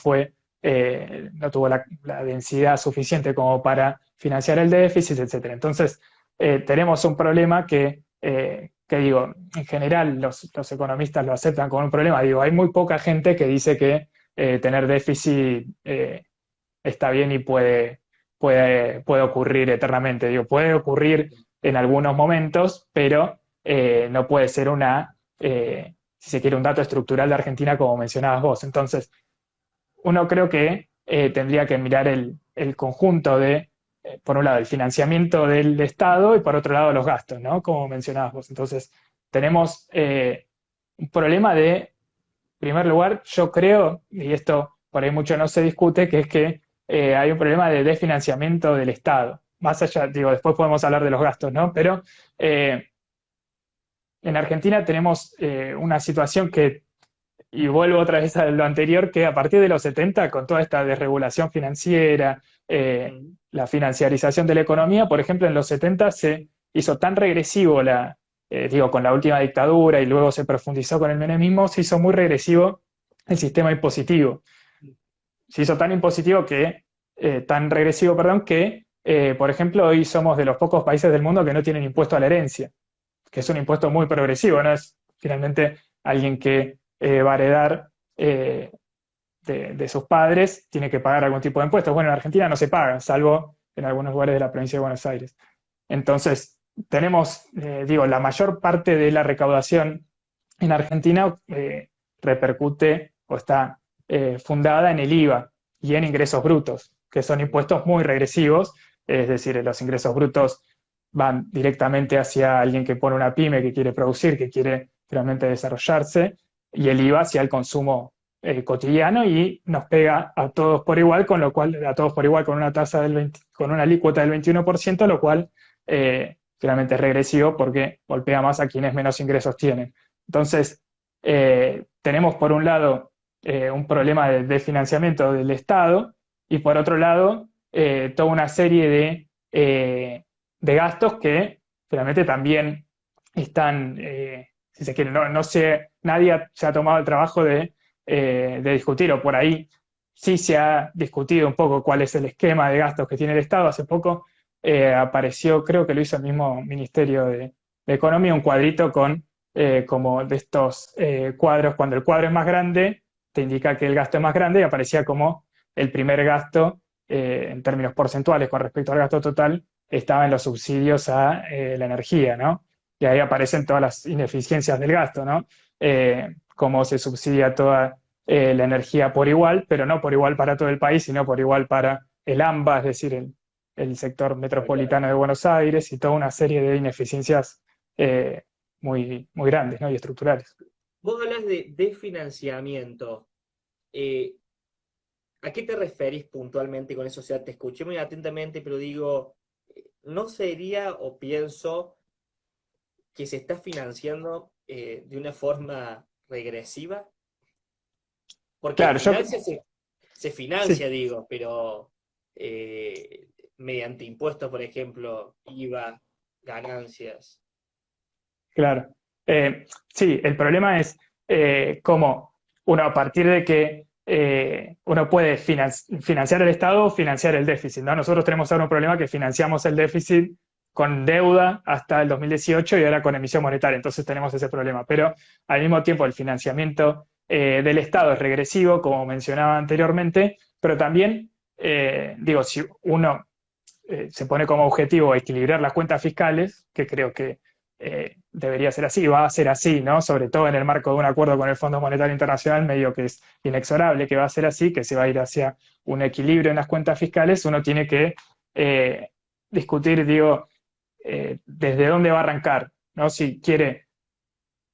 Speaker 2: tuvo la densidad suficiente como para financiar el déficit, etcétera. Entonces, tenemos un problema que digo, en general los economistas lo aceptan como un problema. Digo, hay muy poca gente que dice que tener déficit está bien y puede ocurrir eternamente. Digo, puede ocurrir en algunos momentos, pero no puede ser si se quiere, un dato estructural de Argentina como mencionabas vos. Entonces, uno creo que tendría que mirar el conjunto por un lado, el financiamiento del Estado y por otro lado, los gastos, ¿no? Como mencionabas vos. Entonces, tenemos un problema en primer lugar, yo creo, y esto por ahí mucho no se discute, que es que hay un problema de desfinanciamiento del Estado. Más allá, digo, después podemos hablar de los gastos, ¿no? Pero eh, en Argentina tenemos una situación y vuelvo otra vez a lo anterior, que a partir de los 70, con toda esta desregulación financiera,
Speaker 1: Mm.
Speaker 2: la financiarización de la economía, por ejemplo, en los 70 se hizo tan regresivo digo, con la última dictadura y luego se profundizó con el menemismo, se hizo muy regresivo el sistema impositivo. Se hizo tan regresivo, perdón, que, por ejemplo, hoy somos de los pocos países del mundo que no tienen impuesto a la herencia, que es un impuesto muy progresivo, ¿no? Es finalmente alguien que va a heredar de sus padres, tiene que pagar algún tipo de impuestos. Bueno, en Argentina no se paga, salvo en algunos lugares de la provincia de Buenos Aires. Entonces, tenemos, digo, la mayor parte de la recaudación en Argentina repercute o está fundada en el IVA y en ingresos brutos, que son impuestos muy regresivos, es decir, los ingresos brutos van directamente hacia alguien que pone una pyme, que quiere producir, que quiere realmente desarrollarse, y el IVA hacia el consumo cotidiano y nos pega a todos por igual, con lo cual, a todos por igual con una tasa con una alícuota del 21%, lo cual finalmente es regresivo porque golpea más a quienes menos ingresos tienen. Entonces, tenemos por un lado un problema de financiamiento del Estado y por otro lado toda una serie de gastos que finalmente también están, si se quiere, no sé, nadie se ha tomado el trabajo de discutir, o por ahí sí se ha discutido un poco cuál es el esquema de gastos que tiene el Estado. Hace poco apareció, creo que lo hizo el mismo Ministerio de Economía, un cuadrito con como de estos cuadros, cuando el cuadro es más grande, te indica que el gasto es más grande y aparecía como el primer gasto en términos porcentuales con respecto al gasto total estaba en los subsidios a la energía, ¿no? Y ahí aparecen todas las ineficiencias del gasto, ¿no? Cómo se subsidia toda la energía por igual, pero no por igual para todo el país, sino por igual para el AMBA, es decir, el sector
Speaker 1: Tal cual.
Speaker 2: metropolitano de Buenos Aires y toda una serie de ineficiencias muy grandes, ¿no? Y estructurales.
Speaker 1: Vos hablas de financiamiento. Eh, ¿A qué te referís puntualmente con eso? O sea, te escuché muy atentamente, pero digo, ¿no sería o pienso que se está financiando de una forma regresiva? Porque al
Speaker 2: Claro,
Speaker 1: final se se
Speaker 2: Sí,
Speaker 1: financia, digo, pero mediante impuestos, por ejemplo, IVA, ganancias.
Speaker 2: claro. Sí, el problema es cómo uno, a partir de que uno puede financiar el Estado o financiar el déficit, ¿no? Nosotros tenemos ahora un problema que financiamos el déficit con deuda hasta el 2018 y ahora con emisión monetaria, entonces tenemos ese problema. Pero al mismo tiempo el financiamiento del Estado es regresivo, como mencionaba anteriormente, pero también, digo, si uno se pone como objetivo equilibrar las cuentas fiscales, que creo que debería ser así, va a ser así, ¿no? Sobre todo en el marco de un acuerdo con el Fondo Monetario Internacional, medio que es inexorable que va a ser así, que se va a ir hacia un equilibrio en las cuentas fiscales, uno tiene que eh, discutir, digo, desde dónde va a arrancar, ¿no? Si quiere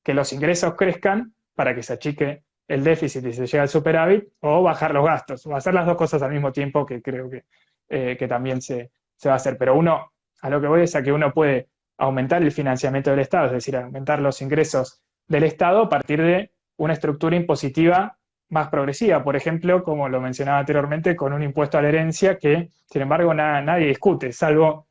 Speaker 2: que los ingresos crezcan para que se achique el déficit y se llegue al superávit, o bajar los gastos, o hacer las dos cosas al mismo tiempo, que creo que también se va a hacer. Pero uno, a lo que voy es a que uno puede aumentar el financiamiento del Estado, es decir, aumentar los ingresos del Estado a partir de una estructura impositiva más progresiva, por ejemplo, como lo mencionaba anteriormente, con un impuesto a la herencia que, sin embargo, nadie discute, salvo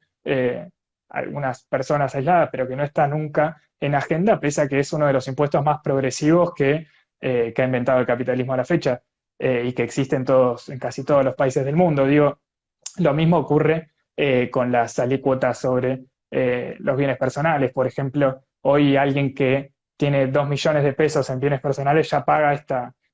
Speaker 2: algunas personas aisladas, pero que no está nunca en agenda, pese a que es uno de los impuestos más progresivos que ha inventado el capitalismo a la fecha y que existe en casi todos los países del mundo. Digo, lo mismo ocurre con las alícuotas sobre los bienes personales. Por ejemplo, hoy alguien que tiene 2 millones de pesos en bienes personales ya paga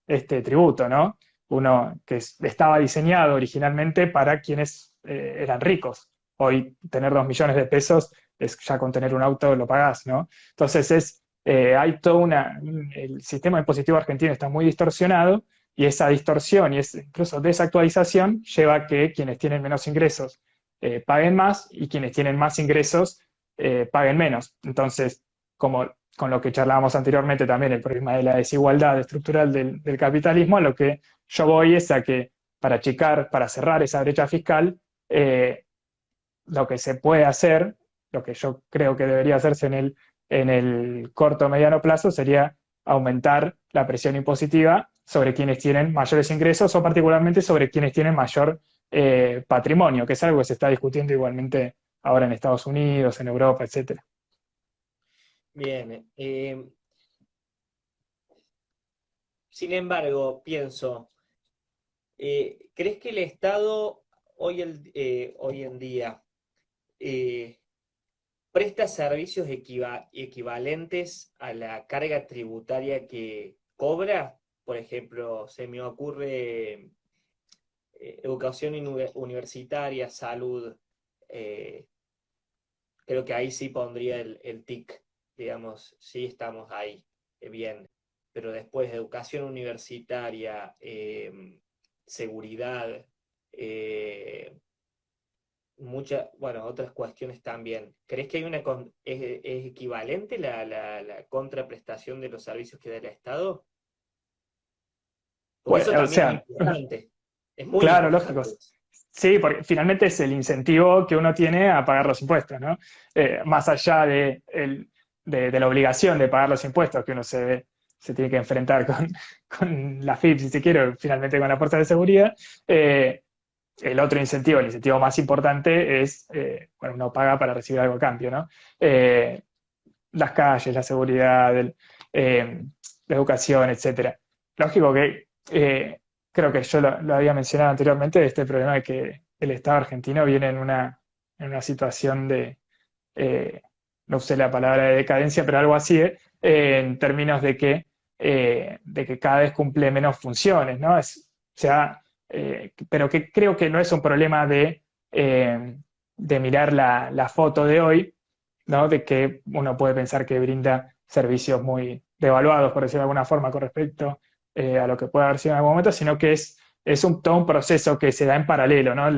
Speaker 2: este tributo, ¿no? Uno que estaba diseñado originalmente para quienes eran ricos. Hoy tener 2 millones de pesos es ya con tener un auto lo pagás, ¿no? Entonces hay toda el sistema impositivo argentino está muy distorsionado y esa distorsión y incluso desactualización lleva a que quienes tienen menos ingresos paguen más y quienes tienen más ingresos paguen menos. Entonces, como con lo que charlábamos anteriormente también, el problema de la desigualdad estructural del capitalismo, a lo que yo voy es a que para achicar, para cerrar esa brecha fiscal, lo que se puede hacer, lo que yo creo que debería hacerse en el corto o mediano plazo, sería aumentar la presión impositiva sobre quienes tienen mayores ingresos o particularmente sobre quienes tienen mayor patrimonio, que es algo que se está discutiendo igualmente ahora en Estados Unidos, en Europa, etcétera.
Speaker 1: Bien. Sin embargo, pienso, ¿crees que el Estado hoy en día eh, presta servicios equivalentes a la carga tributaria que cobra? Por ejemplo, se me ocurre educación universitaria, salud. eh, Creo que ahí sí pondría el tic, digamos, sí estamos ahí, bien. Pero después, educación universitaria, seguridad, eh, bueno, otras cuestiones también. ¿Crees que hay es equivalente la contraprestación de los servicios que da el Estado? Porque eso
Speaker 2: Bueno, o
Speaker 1: también es
Speaker 2: sea,
Speaker 1: importante, es muy
Speaker 2: claro, lógico.
Speaker 1: importante.
Speaker 2: Sí, porque finalmente es el incentivo que uno tiene a pagar los impuestos, ¿no? Más allá de la obligación de pagar los impuestos que uno se tiene que enfrentar con la FIP, si se quiere, finalmente con la fuerza de seguridad, el otro incentivo, el incentivo más importante es, bueno, uno paga para recibir algo a cambio, ¿no? Eh, las calles, la seguridad, la educación, etcétera. Lógico que creo que yo lo había mencionado anteriormente, este problema de que el Estado argentino viene en una situación eh, no usé la palabra de decadencia, pero algo así, en términos de que cada vez cumple menos funciones, ¿no? O sea, pero que creo que no es un problema de mirar la foto de hoy, ¿no? De que uno puede pensar que brinda servicios muy devaluados, por decirlo de alguna forma, con respecto a lo que puede haber sido en algún momento, sino que es todo un proceso que se da en paralelo, ¿no? El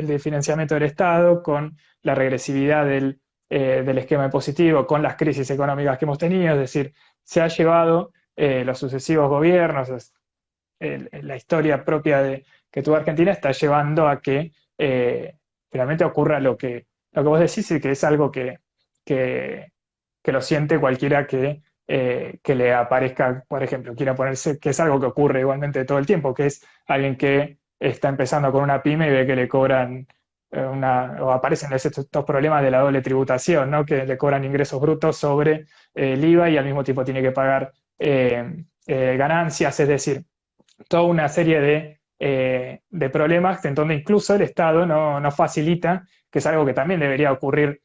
Speaker 2: de financiamiento del Estado con la regresividad del esquema impositivo, con las crisis económicas que hemos tenido, es decir, se ha llevado los sucesivos gobiernos, la historia propia que tuvo Argentina está llevando a que finalmente ocurra lo que vos decís y que es algo que, que lo siente cualquiera que que le aparezca, por ejemplo, quiera ponerse, que es algo que ocurre igualmente todo el tiempo, que es alguien que está empezando con una pyme y ve que le cobran o aparecen estos problemas de la doble tributación, ¿no? Que le cobran ingresos brutos sobre el IVA y al mismo tiempo tiene que pagar ganancias, es decir, toda una serie de problemas en donde incluso el Estado no facilita, que es algo que también debería ocurrir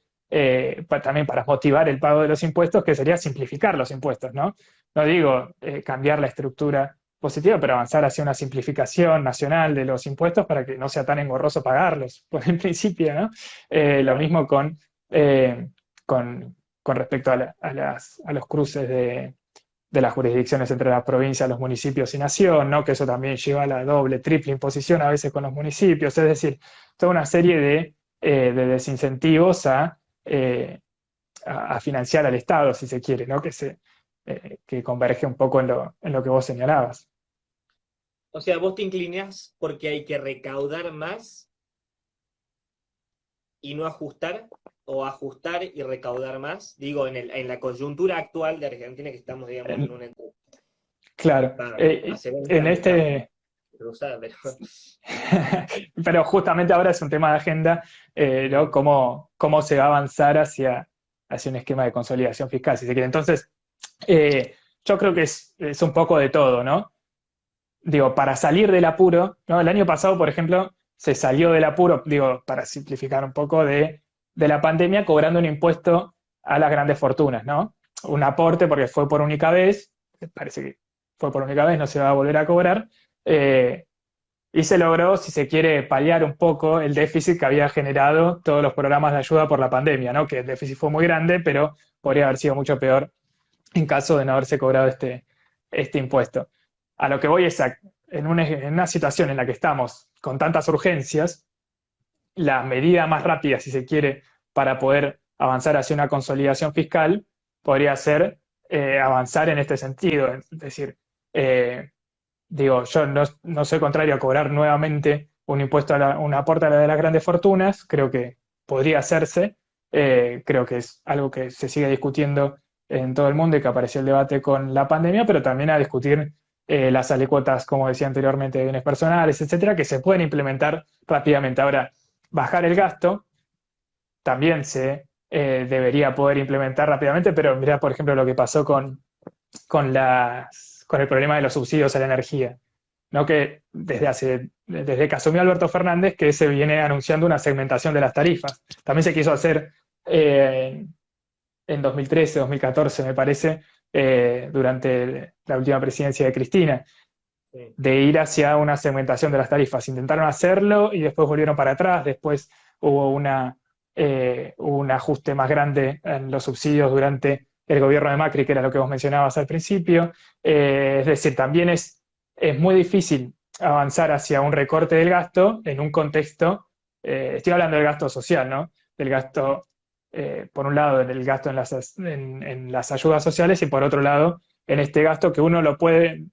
Speaker 2: también para motivar el pago de los impuestos, que sería simplificar los impuestos, ¿no? No digo cambiar la estructura positiva, pero avanzar hacia una simplificación nacional de los impuestos para que no sea tan engorroso pagarlos, por el principio, ¿no? Lo
Speaker 1: Claro.
Speaker 2: mismo eh, con, con respecto a los cruces de las jurisdicciones entre las provincias, los municipios y nación, ¿no? Que eso también lleva a la doble, triple imposición a veces con los municipios, es decir, toda una serie de desincentivos a financiar al Estado, si se quiere, ¿no? Que converge un poco en lo que vos señalabas.
Speaker 1: O sea, vos te inclinás porque hay que recaudar más y no ajustar, o ajustar y recaudar más. Digo, en la coyuntura actual de Argentina, que estamos, digamos, en
Speaker 2: En-
Speaker 1: una
Speaker 2: claro,
Speaker 1: hace 20
Speaker 2: en
Speaker 1: años estamos
Speaker 2: este,
Speaker 1: cruzados, pero
Speaker 2: pero justamente ahora es un tema de agenda, ¿no?
Speaker 1: mm,
Speaker 2: Cómo se va a avanzar hacia un esquema de consolidación fiscal, si se quiere. Entonces, eh, yo creo que es un poco de todo, ¿no? Digo, para salir del apuro, ¿no? El año pasado, por ejemplo, se salió del apuro, digo, para simplificar un poco, de la pandemia cobrando un impuesto a las grandes fortunas, ¿no? Un aporte porque fue por única vez, parece que fue por única vez, no se va a volver a cobrar, eh, y se logró, si se quiere, paliar un poco el déficit que había generado todos los programas de ayuda por la pandemia, ¿no? Que el déficit fue muy grande, pero podría haber sido mucho peor en caso de no haberse cobrado este impuesto. A lo que voy es en una situación en la que estamos con tantas urgencias, la medida más rápida, si se quiere, para poder avanzar hacia una consolidación fiscal podría ser avanzar en este sentido. Es decir, eh, digo, yo no soy contrario a cobrar nuevamente un impuesto, un aporte a la de las grandes fortunas, creo que podría hacerse, creo que es algo que se sigue discutiendo en todo el mundo y que apareció el debate con la pandemia, pero también a discutir las alícuotas, como decía anteriormente, de bienes personales, etcétera, que se pueden implementar rápidamente. Ahora, bajar el gasto también se debería poder implementar rápidamente, pero mira, por ejemplo, lo que pasó con el problema de los subsidios a la energía, ¿no? Que desde que asumió Alberto Fernández, que se viene anunciando una segmentación de las tarifas. También se quiso hacer eh, en 2013, 2014, me parece, durante la última presidencia de Cristina,
Speaker 1: sí.
Speaker 2: de ir hacia una segmentación de las tarifas. Intentaron hacerlo y después volvieron para atrás, después hubo un ajuste más grande en los subsidios durante el gobierno de Macri, que era lo que vos mencionabas al principio. Es decir, también es muy difícil avanzar hacia un recorte del gasto en un contexto, estoy hablando del gasto social, ¿no? Del gasto, por un lado, del gasto en las ayudas sociales y por otro lado, en este gasto que uno lo puede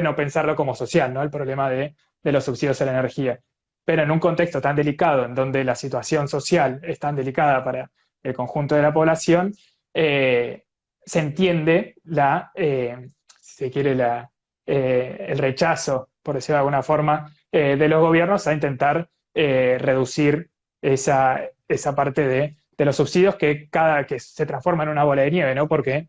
Speaker 2: no pensarlo como social, ¿no? El problema de los subsidios a la energía. Pero en un contexto tan delicado, en donde la situación social es tan delicada para el conjunto de la población, se entiende si se quiere, el rechazo, por decirlo de alguna forma, de los gobiernos a intentar reducir esa parte de los subsidios que se transforma en una bola de nieve, ¿no? Porque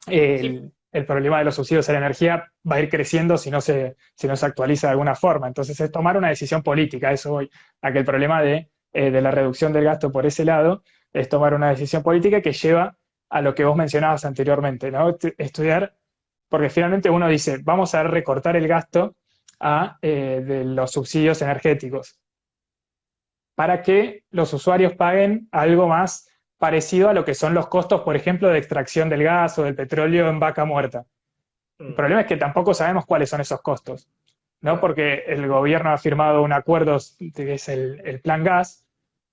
Speaker 1: Sí,
Speaker 2: el problema de los subsidios a la energía va a ir creciendo si no se actualiza de alguna forma. Entonces es tomar una decisión política, a eso voy, a que el problema de la reducción del gasto por ese lado es tomar una decisión política que lleva a lo que vos mencionabas anteriormente, ¿no? Estudiar, porque finalmente uno dice, vamos a recortar el gasto de los subsidios energéticos para que los usuarios paguen algo más parecido a lo que son los costos, por ejemplo, de extracción del gas o del petróleo en vaca muerta. El
Speaker 1: mm,
Speaker 2: problema es que tampoco sabemos cuáles son esos costos, ¿no?
Speaker 1: claro.
Speaker 2: Porque el gobierno ha firmado un acuerdo, que es el Plan Gas,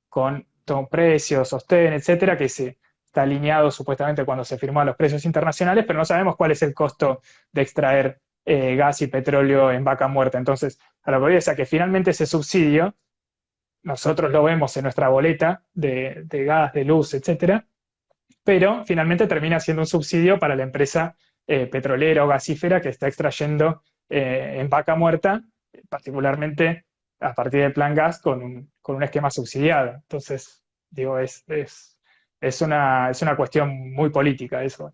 Speaker 2: con precios, sostén, etcétera, que está alineado supuestamente cuando se firmó a los precios internacionales, pero no sabemos cuál es el costo de extraer gas y petróleo en vaca muerta. Entonces, a lo que voy es a que finalmente ese subsidio nosotros lo vemos en nuestra boleta de gas, de luz, etcétera, pero finalmente termina siendo un subsidio para la empresa petrolera o gasífera que está extrayendo en Vaca Muerta, particularmente a partir del Plan Gas con un esquema subsidiado. Entonces, digo, es una cuestión muy política eso.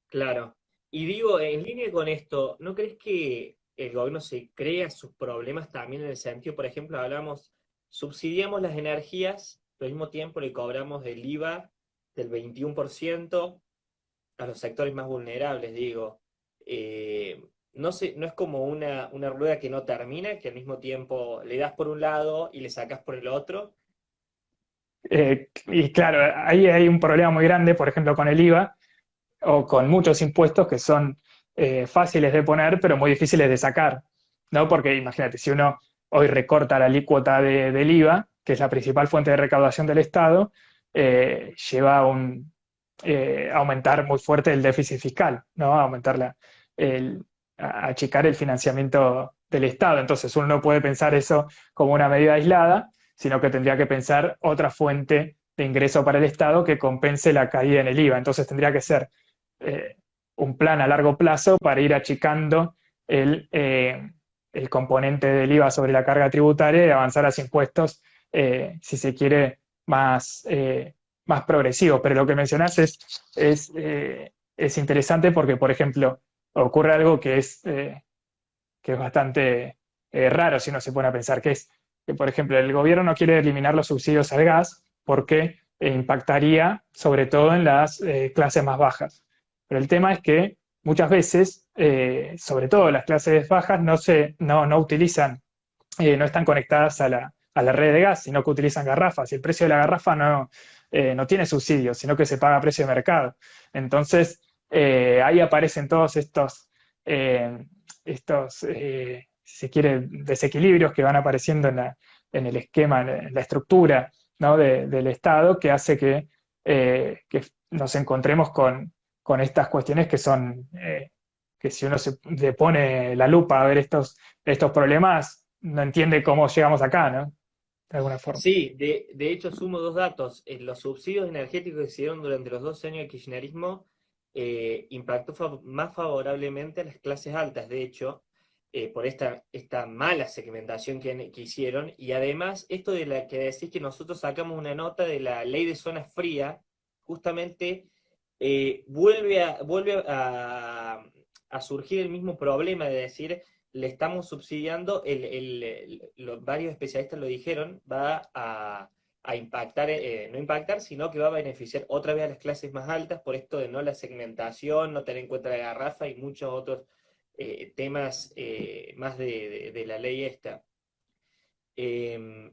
Speaker 1: Claro. Y digo, en línea con esto, ¿no crees que el gobierno se crea sus problemas también en el sentido, por ejemplo, hablamos, subsidiamos las energías, pero al mismo tiempo le cobramos el IVA del 21% a los sectores más vulnerables, digo? No sé, no es como una rueda que no termina, que al mismo tiempo le das por un lado y le sacas por el otro.
Speaker 2: Y claro, ahí hay un problema muy grande, por ejemplo, con el IVA o con muchos impuestos que son fáciles de poner, pero muy difíciles de sacar, ¿no? Porque imagínate, si uno hoy recorta la alícuota del IVA, que es la principal fuente de recaudación del Estado, lleva a aumentar muy fuerte el déficit fiscal, ¿no? A aumentar a achicar el financiamiento del Estado. Entonces uno no puede pensar eso como una medida aislada, sino que tendría que pensar otra fuente de ingreso para el Estado que compense la caída en el IVA. Entonces tendría que ser eh, un plan a largo plazo para ir achicando el componente del IVA sobre la carga tributaria y avanzar hacia impuestos, si se quiere, más progresivos. Pero lo que mencionás es interesante porque, por ejemplo, ocurre algo que es bastante raro si uno se pone a pensar, que es que, por ejemplo, el gobierno no quiere eliminar los subsidios al gas porque impactaría sobre todo en las clases más bajas. Pero el tema es que muchas veces, sobre todo
Speaker 1: Sí.
Speaker 2: las clases bajas, no utilizan, no están conectadas a la red de gas, sino que utilizan garrafas. Y el precio de la garrafa no tiene subsidios, sino que se paga a precio de mercado. Entonces, ahí aparecen todos eh, si se quiere, desequilibrios que van apareciendo en el esquema, en la estructura, ¿no? Del Estado, que hace que nos encontremos con estas cuestiones que son, que si uno le pone la lupa a ver estos problemas, no entiende cómo llegamos acá, ¿no? De alguna forma.
Speaker 1: Sí, de hecho sumo dos datos. Los subsidios energéticos que se dieron durante los 12 años del kirchnerismo impactó más favorablemente a las clases altas, de hecho, por esta mala segmentación que hicieron. Y además, esto de la que decís que nosotros sacamos una nota de la ley de zona fría, justamente vuelve a surgir el mismo problema de decir le estamos subsidiando, varios especialistas lo dijeron, va a impactar, no impactar, sino que va a beneficiar otra vez a las clases más altas por esto de no la segmentación, no tener en cuenta la garrafa y muchos otros temas más de la ley esta. Eh,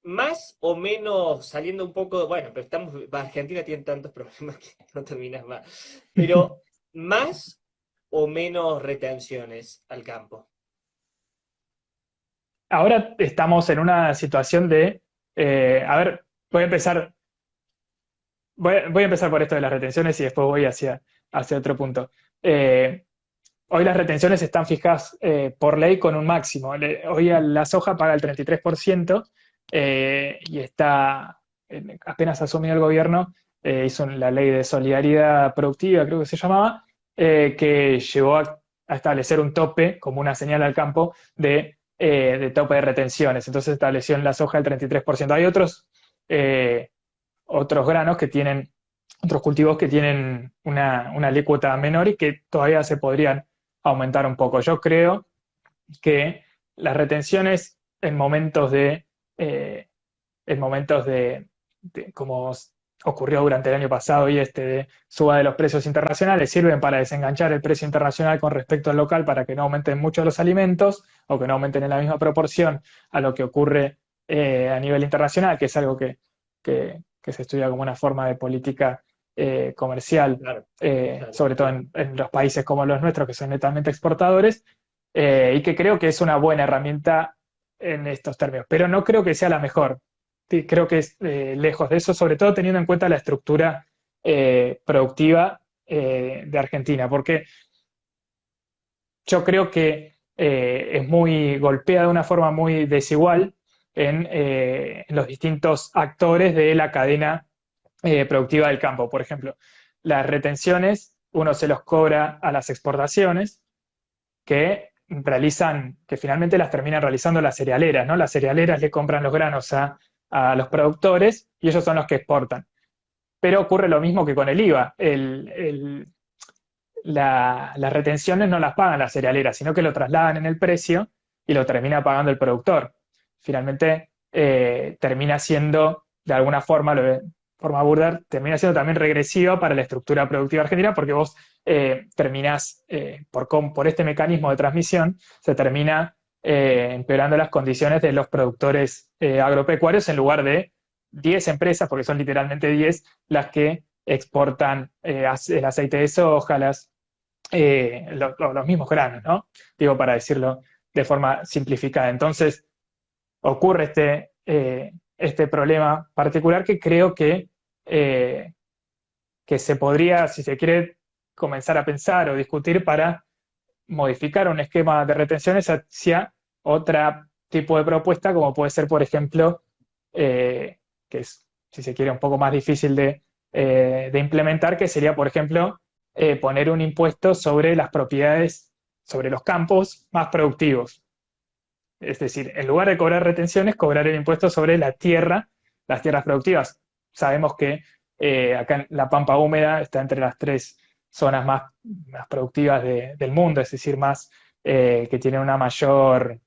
Speaker 1: Más o menos saliendo un poco, bueno, pero Argentina tiene tantos problemas que no terminas más, pero más o menos retenciones al campo.
Speaker 2: Ahora estamos en una situación a ver, voy a empezar por esto de las retenciones y después voy hacia otro punto. Eh, Hoy las retenciones están fijas por ley con un máximo. Hoy la soja paga el 33% y apenas asumió el gobierno, hizo la ley de solidaridad productiva, creo que se llamaba, que llevó a establecer un tope, como una señal al campo, de tope de retenciones. Entonces estableció en la soja el 33%. Hay eh, otros granos que tienen, otros cultivos que tienen una alícuota menor y que todavía se podrían aumentar un poco. Yo creo que las retenciones eh, en momentos como ocurrió durante el año pasado y de suba de los precios internacionales, sirven para desenganchar el precio internacional con respecto al local para que no aumenten mucho los alimentos o que no aumenten en la misma proporción a lo que ocurre a nivel internacional, que es algo que se estudia como una forma de política comercial,
Speaker 1: Claro, claro,
Speaker 2: sobre todo
Speaker 1: sí.
Speaker 2: en los países como los nuestros, que son netamente exportadores, y que creo que es una buena herramienta en estos términos, pero no creo que sea la mejor. Sí, creo que es lejos de eso, sobre todo teniendo en cuenta la estructura productiva de Argentina, porque yo creo que es muy golpeada de una forma muy desigual en los distintos actores de la cadena productiva del campo. Por ejemplo, las retenciones, uno se los cobra a las exportaciones, que finalmente las terminan realizando las cerealeras, ¿no? Las cerealeras le compran los granos a los productores y ellos son los que exportan. Pero ocurre lo mismo que con el IVA. Las retenciones no las pagan las cerealeras, sino que lo trasladan en el precio y lo termina pagando el productor. Finalmente, termina siendo, de alguna forma, forma burda, termina siendo también regresiva para la estructura productiva argentina, porque vos terminás, por este mecanismo de transmisión, se termina empeorando las condiciones de los productores agropecuarios en lugar de 10 empresas, porque son literalmente 10 las que exportan el aceite de soja, los mismos granos, ¿no? Digo, para decirlo de forma simplificada. Entonces, ocurre este problema particular que creo que se podría, si se quiere, comenzar a pensar o discutir para modificar un esquema de retenciones hacia otro tipo de propuesta, como puede ser, por ejemplo, que es, si se quiere, un poco más difícil de implementar, que sería, por ejemplo, poner un impuesto sobre las propiedades, sobre los campos más productivos. Es decir, en lugar de cobrar retenciones, cobrar el impuesto sobre la tierra, las tierras productivas. Sabemos que acá en la Pampa Húmeda está entre las tres zonas más productivas del mundo, es decir, más que tienen una mayor,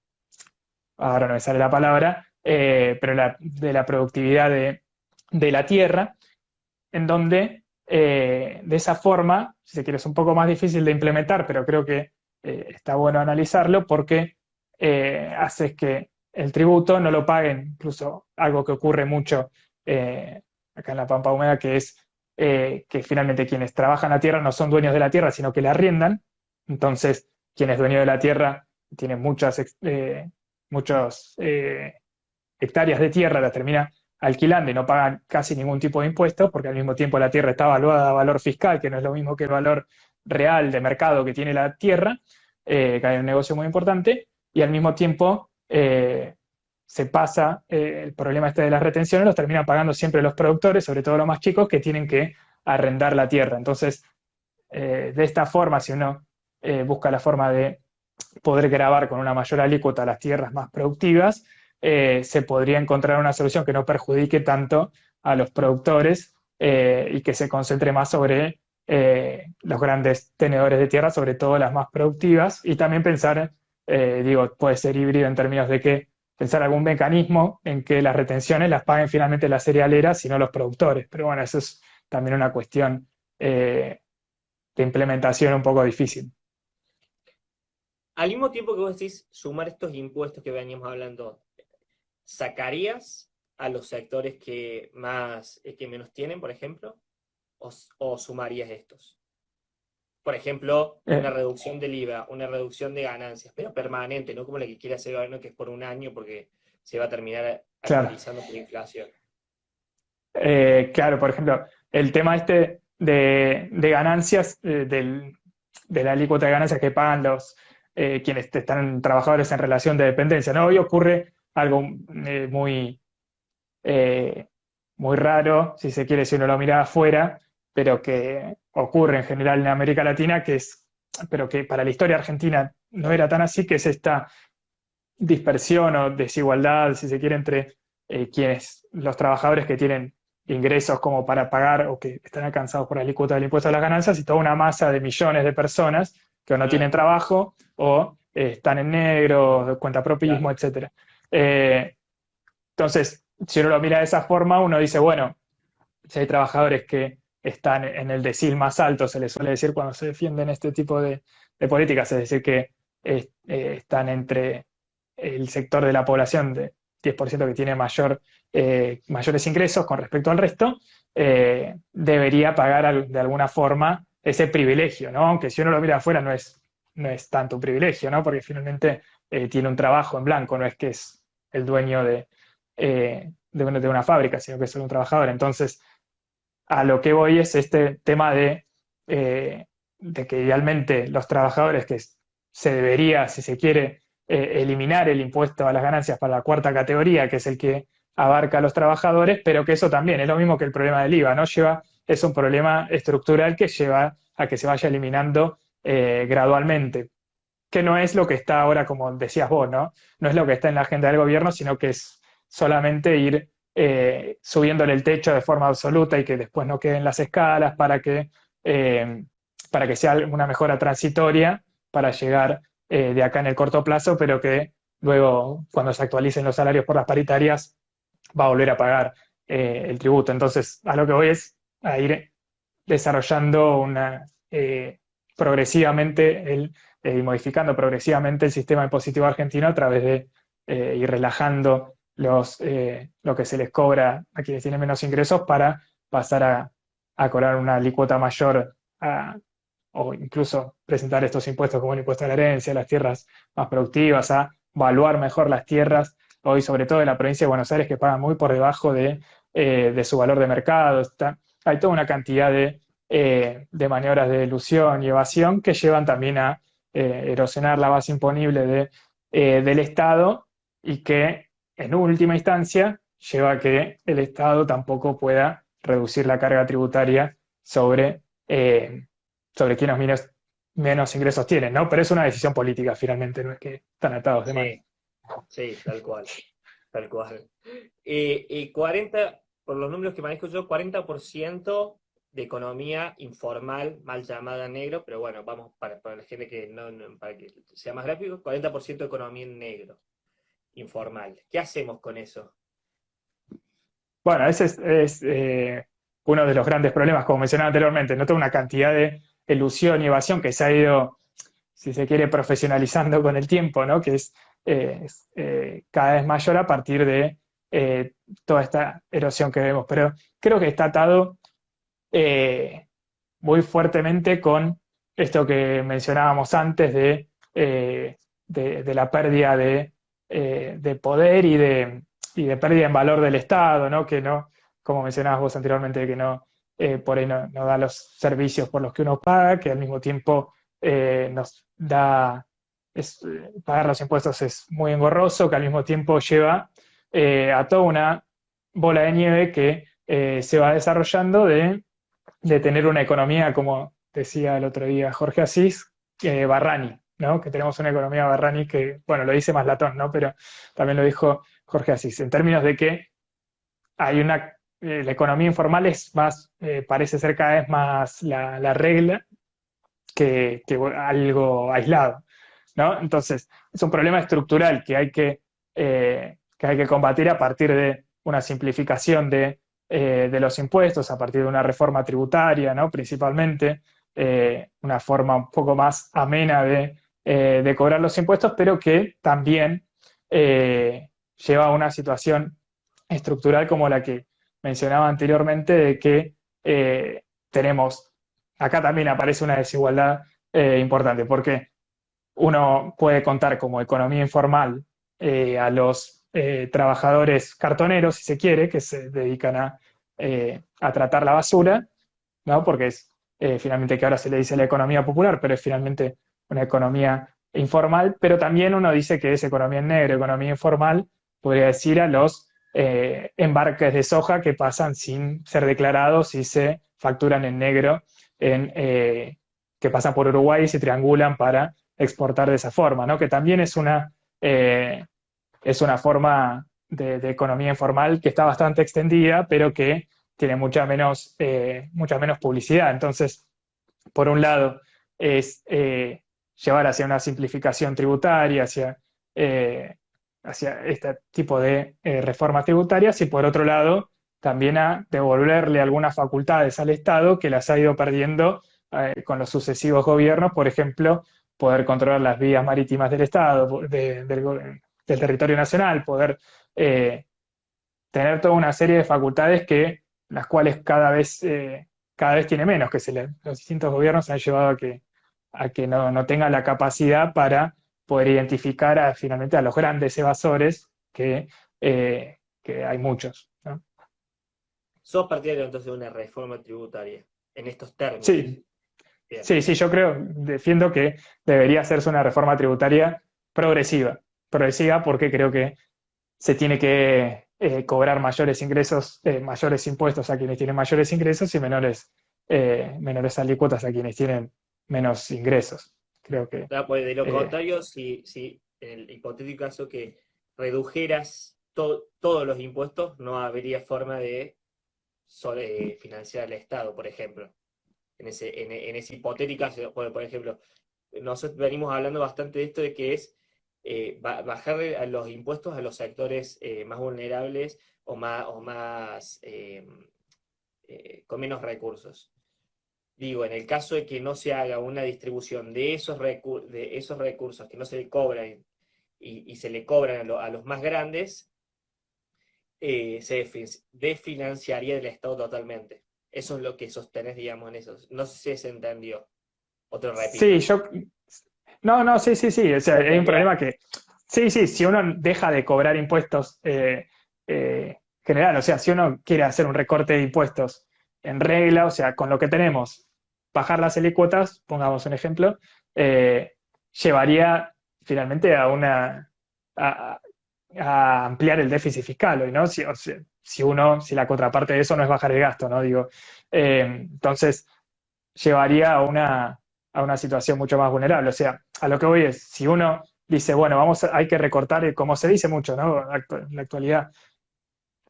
Speaker 2: ahora no me sale la palabra, pero de la productividad de la tierra, en donde de esa forma, si se quiere, es un poco más difícil de implementar, pero creo que está bueno analizarlo porque haces que el tributo no lo paguen, incluso algo que ocurre mucho acá en la Pampa Húmeda, que es que finalmente quienes trabajan la tierra no son dueños de la tierra, sino que la arriendan. Entonces, quien es dueño de la tierra tiene muchos hectáreas de tierra, la termina alquilando y no pagan casi ningún tipo de impuestos, porque al mismo tiempo la tierra está evaluada a valor fiscal, que no es lo mismo que el valor real de mercado que tiene la tierra, que hay un negocio muy importante, y al mismo tiempo se pasa el problema este de las retenciones, los terminan pagando siempre los productores, sobre todo los más chicos, que tienen que arrendar la tierra. Entonces, de esta forma, si uno busca la forma de poder grabar con una mayor alícuota las tierras más productivas, se podría encontrar una solución que no perjudique tanto a los productores y que se concentre más sobre los grandes tenedores de tierra, sobre todo las más productivas, y también pensar, digo, puede ser híbrido en términos de que pensar algún mecanismo en que las retenciones las paguen finalmente las cerealeras y no los productores. Pero bueno, eso es también una cuestión de implementación un poco difícil.
Speaker 1: Al mismo tiempo que vos decís sumar estos impuestos que veníamos hablando, ¿sacarías a los sectores que menos tienen, por ejemplo? ¿O sumarías estos? Por ejemplo, una
Speaker 2: Eh,
Speaker 1: reducción del IVA, una reducción de ganancias, pero permanente, no como la que quiere hacer el gobierno, que es por un año porque se va a terminar
Speaker 2: claro.
Speaker 1: actualizando por inflación.
Speaker 2: Claro, por ejemplo, el tema este de ganancias, de la alícuota de ganancias que pagan quienes están trabajadores en relación de dependencia, ¿no? Hoy ocurre algo eh, muy raro, si se quiere, si uno lo mira afuera, pero que ocurre en general en América Latina, pero que para la historia argentina no era tan así, que es esta dispersión o desigualdad, si se quiere, entre los trabajadores que tienen ingresos como para pagar o que están alcanzados por la alícuota del impuesto a las ganancias y toda una masa de millones de personas que o no tienen
Speaker 1: Claro,
Speaker 2: trabajo o están en negro, cuentapropismo,
Speaker 1: claro.
Speaker 2: etcétera. Entonces, si uno lo mira de esa forma, uno dice, bueno, si hay trabajadores que están en el decil más alto, se les suele decir cuando se defienden este tipo de políticas, es decir, que están entre el sector de la población de 10% que tiene mayores ingresos con respecto al resto, debería pagar de alguna forma ese privilegio, ¿no? Aunque si uno lo mira afuera no es tanto un privilegio, ¿no? Porque finalmente tiene un trabajo en blanco, no es que es el dueño de una fábrica, sino que es solo un trabajador. Entonces, a lo que voy es este tema de que idealmente los trabajadores que se debería, si se quiere, eliminar el impuesto a las ganancias para la cuarta categoría, que es el que abarca a los trabajadores, pero que eso también es lo mismo que el problema del IVA, ¿no? Es un problema estructural que lleva a que se vaya eliminando gradualmente, que no es lo que está ahora, como decías vos, ¿no? No es lo que está en la agenda del gobierno, sino que es solamente ir subiéndole el techo de forma absoluta y que después no queden las escalas eh, para que sea una mejora transitoria para llegar de acá en el corto plazo, pero que luego, cuando se actualicen los salarios por las paritarias, va a volver a pagar el tributo. Entonces, a lo que voy es a ir desarrollando progresivamente y modificando progresivamente el sistema impositivo argentino a través de ir relajando lo que se les cobra a quienes tienen menos ingresos para pasar a cobrar una alícuota mayor o incluso presentar estos impuestos como el impuesto a la herencia, las tierras más productivas, a valuar mejor las tierras, hoy sobre todo en la provincia de Buenos Aires, que pagan muy por debajo de su valor de mercado. Hay toda una cantidad de maniobras de ilusión y evasión que llevan también a erosionar la base imponible del Estado y que en última instancia lleva a que el Estado tampoco pueda reducir la carga tributaria sobre quienes menos ingresos tienen, ¿no? Pero es una decisión política finalmente, no es que están atados de mano.
Speaker 1: Sí, sí, tal cual, tal cual. Y 40, por los números que manejo yo, 40% de economía informal, mal llamada negro, pero bueno, vamos para la gente que para que sea más gráfico, 40% de economía en negro, informal. ¿Qué hacemos con eso?
Speaker 2: Bueno, ese es uno de los grandes problemas, como mencionaba anteriormente, no toda una cantidad de elusión y evasión que se ha ido, si se quiere, profesionalizando con el tiempo, ¿no? Que es cada vez mayor a partir de toda esta erosión que vemos. Pero creo que está atado muy fuertemente con esto que mencionábamos antes de la pérdida de poder y de pérdida en valor del Estado, ¿no? Que no, como mencionabas vos anteriormente, que no por ahí no da los servicios por los que uno paga, que al mismo tiempo nos da, pagar los impuestos es muy engorroso, que al mismo tiempo lleva a toda una bola de nieve que se va desarrollando de tener una economía, como decía el otro día Jorge Asís, Barrani, ¿no? Que tenemos una economía Barrani que, bueno, lo dice más Latón, ¿no? Pero también lo dijo Jorge Asís, en términos de que la economía informal es más, parece ser cada vez más la regla que algo aislado, ¿no? Entonces, es un problema estructural que hay que combatir a partir de una simplificación de los impuestos, a partir de una reforma tributaria, ¿no? Principalmente, una forma un poco más amena de cobrar los impuestos, pero que también lleva a una situación estructural como la que mencionaba anteriormente, de que tenemos, acá también aparece una desigualdad importante, porque uno puede contar como economía informal a los trabajadores cartoneros, si se quiere, que se dedican a tratar la basura, ¿no? Porque es finalmente que ahora se le dice la economía popular, pero es finalmente una economía informal, pero también uno dice que es economía en negro, economía informal, podría decir a los embarques de soja que pasan sin ser declarados y se facturan en negro, que pasan por Uruguay y se triangulan para exportar de esa forma, ¿no? Que también es una forma de economía informal que está bastante extendida, pero que tiene mucha menos publicidad. Entonces, por un lado, es llevar hacia una simplificación tributaria, hacia este tipo de reformas tributarias, y por otro lado, también a devolverle algunas facultades al Estado que las ha ido perdiendo con los sucesivos gobiernos, por ejemplo, poder controlar las vías marítimas del Estado, del territorio nacional, poder tener toda una serie de facultades las cuales cada vez tiene menos, los distintos gobiernos han llevado a que no tenga la capacidad para poder identificar finalmente a los grandes evasores, que hay muchos, ¿no?
Speaker 1: ¿Sos partidario entonces de una reforma tributaria en estos términos?
Speaker 2: Sí,
Speaker 1: Bien.
Speaker 2: sí, sí, yo defiendo que debería hacerse una reforma tributaria progresiva. Progresiva porque creo que se tiene que cobrar mayores ingresos, mayores impuestos a quienes tienen mayores ingresos y menores alícuotas a quienes tienen menos ingresos. Creo que
Speaker 1: Claro, pues de lo
Speaker 2: eh,
Speaker 1: contrario, si en el hipotético caso que redujeras todos los impuestos, no habría forma de financiar al Estado, por ejemplo. En ese hipotético caso, por ejemplo, nosotros venimos hablando bastante de esto de que es bajarle a los impuestos a los sectores más vulnerables o con menos recursos. Digo, en el caso de que no se haga una distribución de esos recursos que no se le cobran y se le cobran a los más grandes, se desfinanciaría del Estado totalmente. Eso es lo que sostenés, digamos, en eso. No sé si se entendió. Otro
Speaker 2: sí,
Speaker 1: repito.
Speaker 2: yo... No, no, sí, sí, sí. O sea,
Speaker 1: ¿Se
Speaker 2: hay un
Speaker 1: entendió?
Speaker 2: problema que... Sí, sí, si uno deja de cobrar impuestos general, o sea, si uno quiere hacer un recorte de impuestos en regla, o sea, con lo que tenemos, bajar las alícuotas, pongamos un ejemplo, eh, llevaría finalmente a, a ampliar el déficit fiscal, ¿no? Si, o sea, si la contraparte de eso no es bajar el gasto, ¿no? Digo, entonces llevaría a una situación mucho más vulnerable. O sea, a lo que voy es, si uno dice, bueno, hay que recortar, como se dice mucho, ¿no? En la actualidad,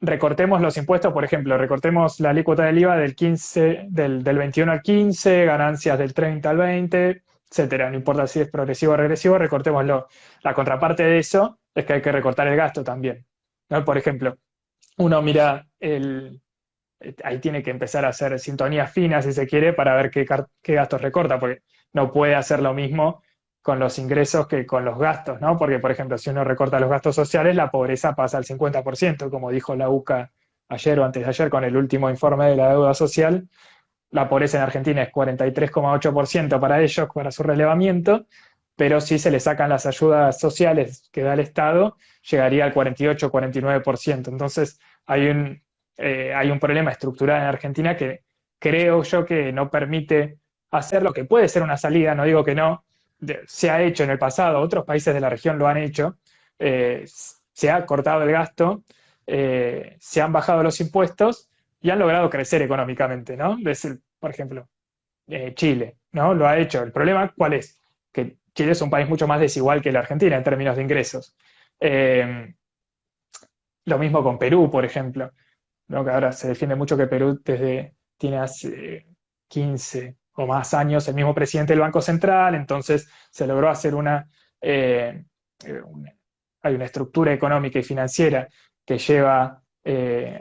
Speaker 2: recortemos los impuestos, por ejemplo, recortemos la alícuota del IVA del 21 al 15, ganancias del 30 al 20, etcétera. No importa si es progresivo o regresivo, recortémoslo. La contraparte de eso es que hay que recortar el gasto también, ¿no? Por ejemplo, uno mira ahí tiene que empezar a hacer sintonía fina, si se quiere, para ver qué gastos recorta, porque no puede hacer lo mismo con los ingresos que con los gastos, ¿no? Porque, por ejemplo, si uno recorta los gastos sociales, la pobreza pasa al 50%, como dijo la UCA ayer o antes de ayer con el último informe de la deuda social. La pobreza en Argentina es 43,8% para ellos, para su relevamiento, pero si se le sacan las ayudas sociales que da el Estado, llegaría al 48-49%. Entonces, hay un problema estructural en Argentina que creo yo que no permite hacer lo que puede ser una salida, no digo que no, se ha hecho en el pasado, otros países de la región lo han hecho, se ha cortado el gasto, se han bajado los impuestos y han logrado crecer económicamente, ¿no? Es decir, por ejemplo, Chile, ¿no? Lo ha hecho. El problema, ¿cuál es? Que Chile es un país mucho más desigual que la Argentina en términos de ingresos. Eh, lo mismo con Perú, por ejemplo, ¿no? Que ahora se defiende mucho que Perú tiene hace 15 o más años el mismo presidente del Banco Central, entonces se logró hacer eh, una hay una estructura económica y financiera que lleva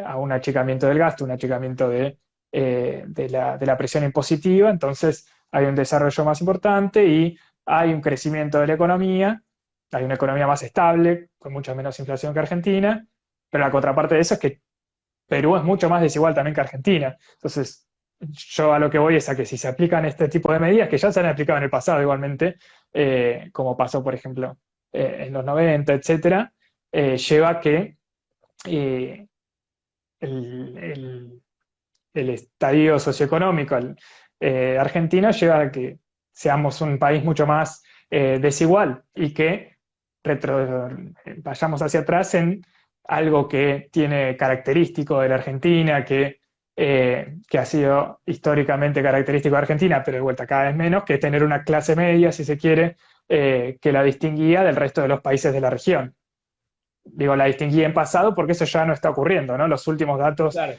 Speaker 2: a un achicamiento del gasto, un achicamiento de la presión impositiva, entonces hay un desarrollo más importante y hay un crecimiento de la economía, hay una economía más estable, con mucha menos inflación que Argentina, pero la contraparte de eso es que Perú es mucho más desigual también que Argentina. Entonces, yo a lo que voy es a que si se aplican este tipo de medidas, que ya se han aplicado en el pasado igualmente, como pasó, por ejemplo, en los 90, etcétera, lleva a que eh, el, el- el estadio socioeconómico argentino lleva a que seamos un país mucho más desigual y que retro- vayamos hacia atrás en algo que tiene característico de la Argentina, que ha sido históricamente característico de Argentina, pero de vuelta cada vez menos, que es tener una clase media, si se quiere, que la distinguía del resto de los países de la región. Digo, la distinguí en pasado porque eso ya no está ocurriendo, ¿no? Los últimos datos
Speaker 1: Claro,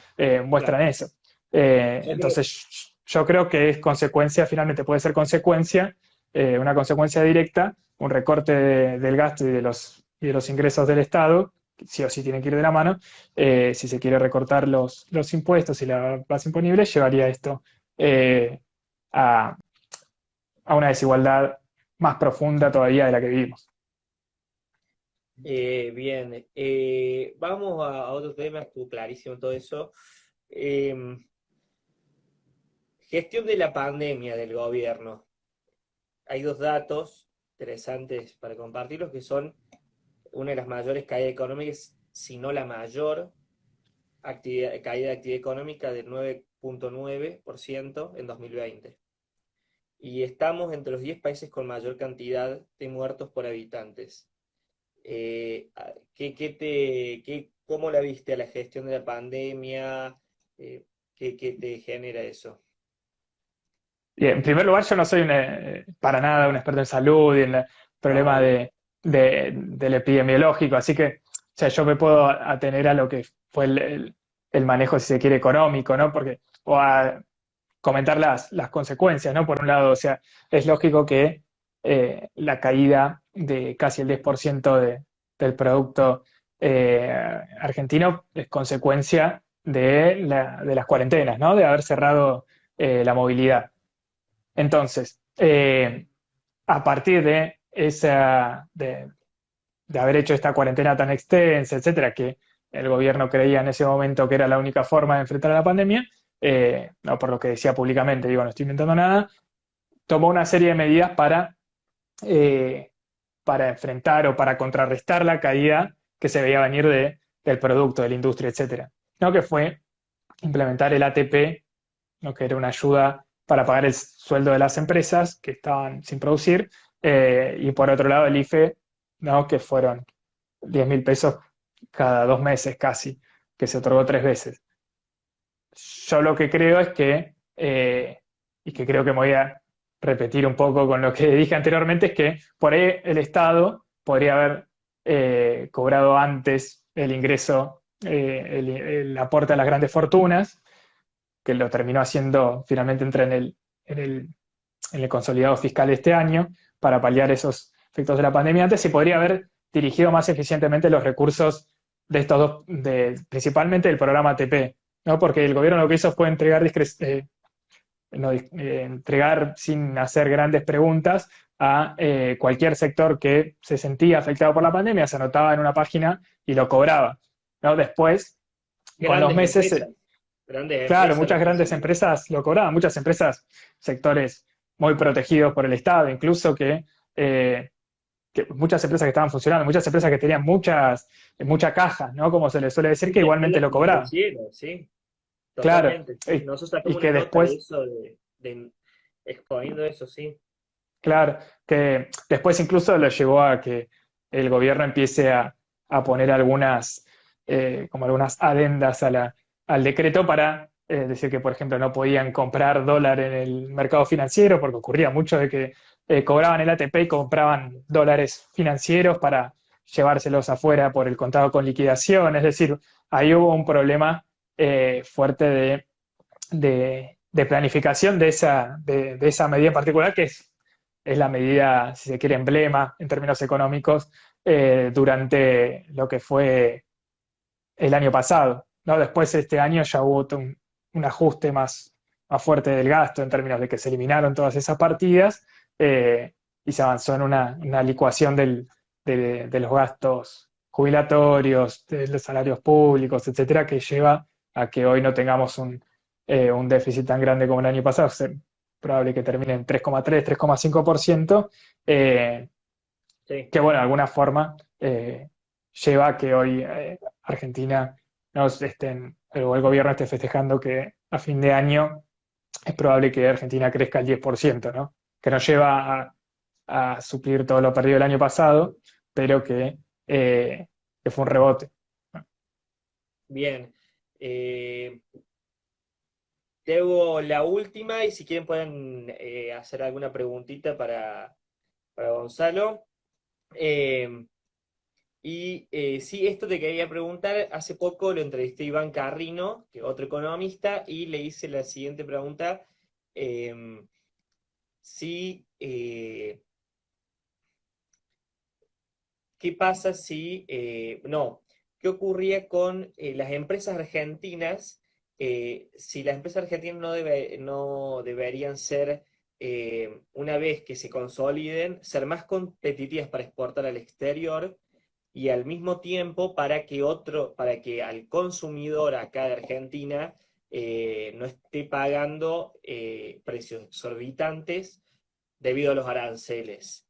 Speaker 2: muestran
Speaker 1: claro.
Speaker 2: eso.
Speaker 1: Yo creo,
Speaker 2: Entonces, yo creo que es consecuencia, finalmente puede ser consecuencia, una consecuencia directa, un recorte del gasto y de los ingresos del Estado, sí o sí tienen que ir de la mano. Si se quiere recortar los impuestos y la base imponible, llevaría esto eh, a, a una desigualdad más profunda todavía de la que vivimos.
Speaker 1: bien. Vamos a otro tema, estuvo clarísimo todo eso. Eh, Gestión de la pandemia del gobierno. Hay dos datos interesantes para compartirlos que son una de las mayores caídas económicas, si no la mayor caída de actividad económica del 9,9% en 2020. y estamos entre los 10 países con mayor cantidad de muertos por habitantes. ¿Cómo la viste a la gestión de la pandemia? Eh, ¿qué te genera eso?
Speaker 2: Y en primer lugar, yo no soy para nada un experto en salud y en el
Speaker 1: No,
Speaker 2: problema
Speaker 1: no.
Speaker 2: del epidemiológico, así que, o sea, yo me puedo atener a lo que fue el manejo, si se quiere, económico, ¿no? Porque, o a comentar las consecuencias, ¿no? Por un lado, o sea, es lógico que la caída de casi el 10% del producto argentino es consecuencia de las cuarentenas, ¿no? De haber cerrado la movilidad. Entonces, a partir de haber hecho esta cuarentena tan extensa, etcétera, que el gobierno creía en ese momento que era la única forma de enfrentar a la pandemia, no por lo que decía públicamente, digo, no estoy inventando nada, tomó una serie de medidas eh, para enfrentar o para contrarrestar la caída que se veía venir del producto, de la industria, etcétera. ¿No? Que fue implementar el ATP, ¿no? Que era una ayuda para pagar el sueldo de las empresas que estaban sin producir, y por otro lado el IFE, ¿no? Que fueron 10.000 pesos cada 2 meses casi, que se otorgó 3 veces. Yo lo que creo es y que creo que me voy a repetir un poco con lo que dije anteriormente, es que por ahí el Estado podría haber cobrado antes el ingreso, el aporte a las grandes fortunas, que lo terminó haciendo, finalmente entra en el, en el consolidado fiscal de este año, para paliar esos efectos de la pandemia antes, y podría haber dirigido más eficientemente los recursos de estos dos, principalmente del programa ATP, ¿no? Porque el gobierno lo que hizo fue no, entregar sin hacer grandes preguntas a cualquier sector que se sentía afectado por la pandemia, se anotaba en una página y lo cobraba, ¿no? Después, con los
Speaker 1: Grandes
Speaker 2: meses,
Speaker 1: empresas, grandes
Speaker 2: claro,
Speaker 1: empresas
Speaker 2: muchas
Speaker 1: lo
Speaker 2: grandes
Speaker 1: recibieron.
Speaker 2: empresas lo cobraban, muchas empresas, sectores muy protegidos por el Estado, incluso eh, que muchas empresas que estaban funcionando, muchas empresas que tenían mucha caja, ¿no? Como se les suele decir, que
Speaker 1: Mucha
Speaker 2: igualmente
Speaker 1: escuela
Speaker 2: lo cobraban.
Speaker 1: financiera, sí,
Speaker 2: Claro,
Speaker 1: totalmente. Sí. Nosotros
Speaker 2: y
Speaker 1: sacamos una
Speaker 2: que
Speaker 1: nota de
Speaker 2: después,
Speaker 1: eso, exponiendo eso, sí.
Speaker 2: claro, que después incluso lo llevó a que el gobierno empiece a poner como algunas adendas al decreto para decir que, por ejemplo, no podían comprar dólar en el mercado financiero, porque ocurría mucho de que cobraban el ATP y compraban dólares financieros para llevárselos afuera por el contado con liquidación. Es decir, ahí hubo un problema fuerte de planificación de esa medida en particular, que es la medida, si se quiere, emblema en términos económicos durante lo que fue el año pasado, ¿no? Después este año ya hubo un ajuste más fuerte del gasto en términos de que se eliminaron todas esas partidas, y se avanzó en una licuación de los gastos jubilatorios, de los salarios públicos, etcétera, que lleva a que hoy no tengamos un déficit tan grande como el año pasado. Es probable que termine en 3,3, 3,5%,
Speaker 1: Sí,
Speaker 2: que bueno, de alguna forma lleva a que hoy Argentina o el gobierno esté festejando que a fin de año es probable que Argentina crezca el 10%, ¿no? Que nos lleva a suplir todo lo perdido el año pasado, pero que fue un rebote.
Speaker 1: bien. Te hago la última y si quieren pueden hacer alguna preguntita para Gonzalo. Eh, sí, esto te quería preguntar, hace poco lo entrevisté a Iván Carrino, que otro economista, y le hice la siguiente pregunta, si, ¿qué pasa si, no, qué ocurría con las empresas argentinas, si las empresas argentinas no deberían ser, una vez que se consoliden, ser más competitivas para exportar al exterior? Y al mismo tiempo para que al consumidor acá de Argentina no esté pagando precios exorbitantes debido a los aranceles.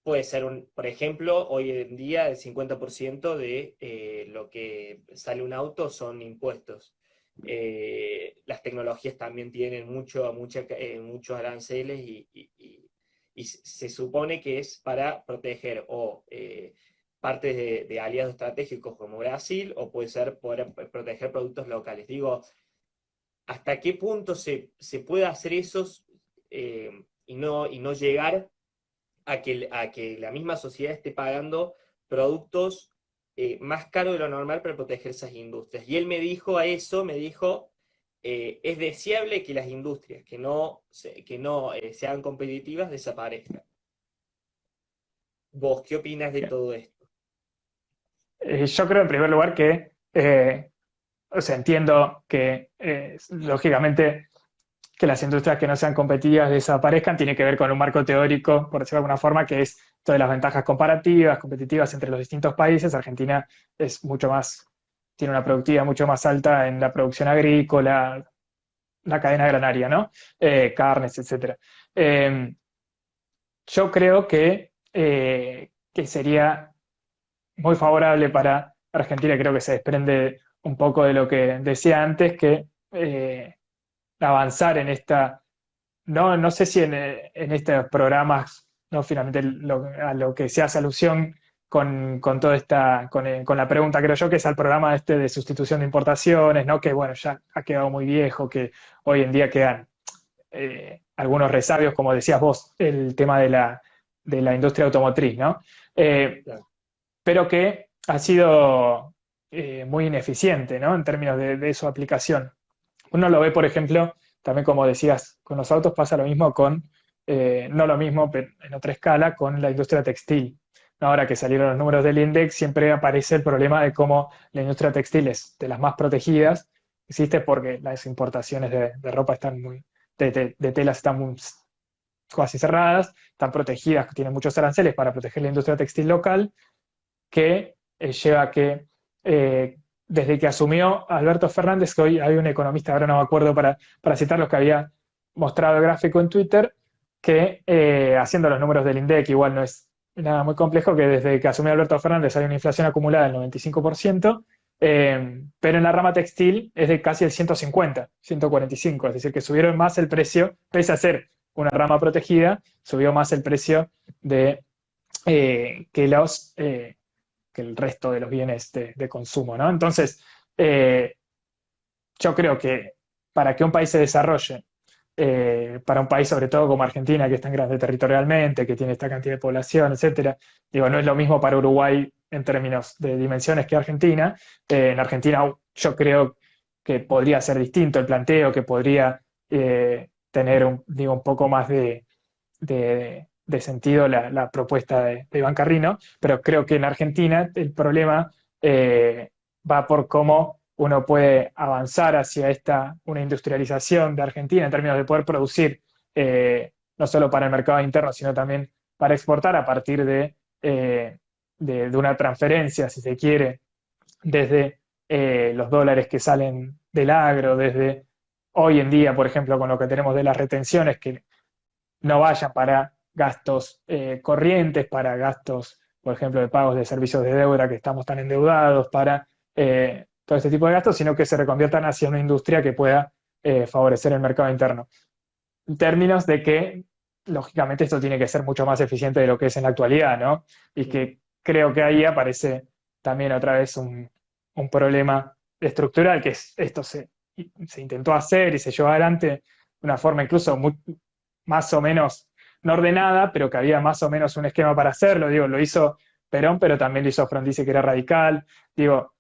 Speaker 1: Puede ser por ejemplo, hoy en día el 50% de lo que sale un auto son impuestos. las tecnologías también tienen muchos aranceles y se supone que es para proteger o partes de aliados estratégicos como Brasil o puede ser poder proteger productos locales. Digo, ¿hasta qué punto se puede hacer eso y no llegar a que la misma sociedad esté pagando productos más caros de lo normal para proteger esas industrias? Y él me dijo a eso, me dijo, es deseable que las industrias que no sean competitivas desaparezcan. ¿Vos qué opinas de todo esto?
Speaker 2: Yo creo en primer lugar que, o sea, entiendo que lógicamente que las industrias que no sean competitivas desaparezcan tiene que ver con un marco teórico, por decirlo de alguna forma, que es todas las ventajas comparativas, competitivas entre los distintos países. Argentina es mucho más, tiene una productividad mucho más alta en la producción agrícola, la cadena granaria, ¿no? Carnes, etcétera. Yo creo que sería muy favorable para Argentina, creo que se desprende un poco de lo que decía antes, que avanzar en esta, no sé si en estos programas, no finalmente a lo que se hace alusión con toda esta, con la pregunta, creo yo, que es al programa este de sustitución de importaciones, ¿no? Que bueno, ya ha quedado muy viejo, que hoy en día quedan algunos resabios, como decías vos, el tema de la industria automotriz, ¿no? Eh,
Speaker 1: Claro.
Speaker 2: pero que ha sido muy ineficiente, ¿no? En términos de su aplicación. Uno lo ve, por ejemplo, también como decías, con los autos pasa lo mismo no lo mismo, pero en otra escala, con la industria textil. Ahora que salieron los números del INDEX, siempre aparece el problema de cómo la industria textil es de las más protegidas. Existe porque las importaciones de ropa están de telas están casi cerradas, están protegidas, tienen muchos aranceles para proteger la industria textil local, que lleva a que desde que asumió Alberto Fernández, que hoy hay un economista, ahora no me acuerdo para citar los que había mostrado el gráfico en Twitter, que haciendo los números del INDEC, igual no es nada muy complejo, que desde que asumió Alberto Fernández hay una inflación acumulada del 95%, pero en la rama textil es de casi el 150, 145, es decir, que subieron más el precio, pese a ser una rama protegida, subió más el precio de que que el resto de los bienes de consumo, ¿no? Entonces, eh, yo creo que para que un país se desarrolle, para un país sobre todo como Argentina, que es tan grande territorialmente, que tiene esta cantidad de población, etcétera, digo, no es lo mismo para Uruguay en términos de dimensiones que Argentina. En Argentina yo creo que podría ser distinto el planteo, que podría tener un poco más de sentido la propuesta de Iván Carrino, pero creo que en Argentina el problema va por cómo uno puede avanzar hacia una industrialización de Argentina en términos de poder producir no solo para el mercado interno, sino también para exportar a partir de una transferencia, si se quiere, desde los dólares que salen del agro, desde hoy en día, por ejemplo, con lo que tenemos de las retenciones, que no vayan para gastos corrientes, para gastos, por ejemplo, de pagos de servicios de deuda que estamos tan endeudados, para todo este tipo de gastos, sino que se reconviertan hacia una industria que pueda favorecer el mercado interno. En términos de que, lógicamente, esto tiene que ser mucho más eficiente de lo que es en la actualidad, ¿no? Y que creo que ahí aparece también otra vez un problema estructural, que esto se intentó hacer y se llevó adelante de una forma incluso más o menos no ordenada, pero que había más o menos un esquema para hacerlo. Digo, lo hizo Perón, pero también lo hizo Frondizi, que era radical. Digo,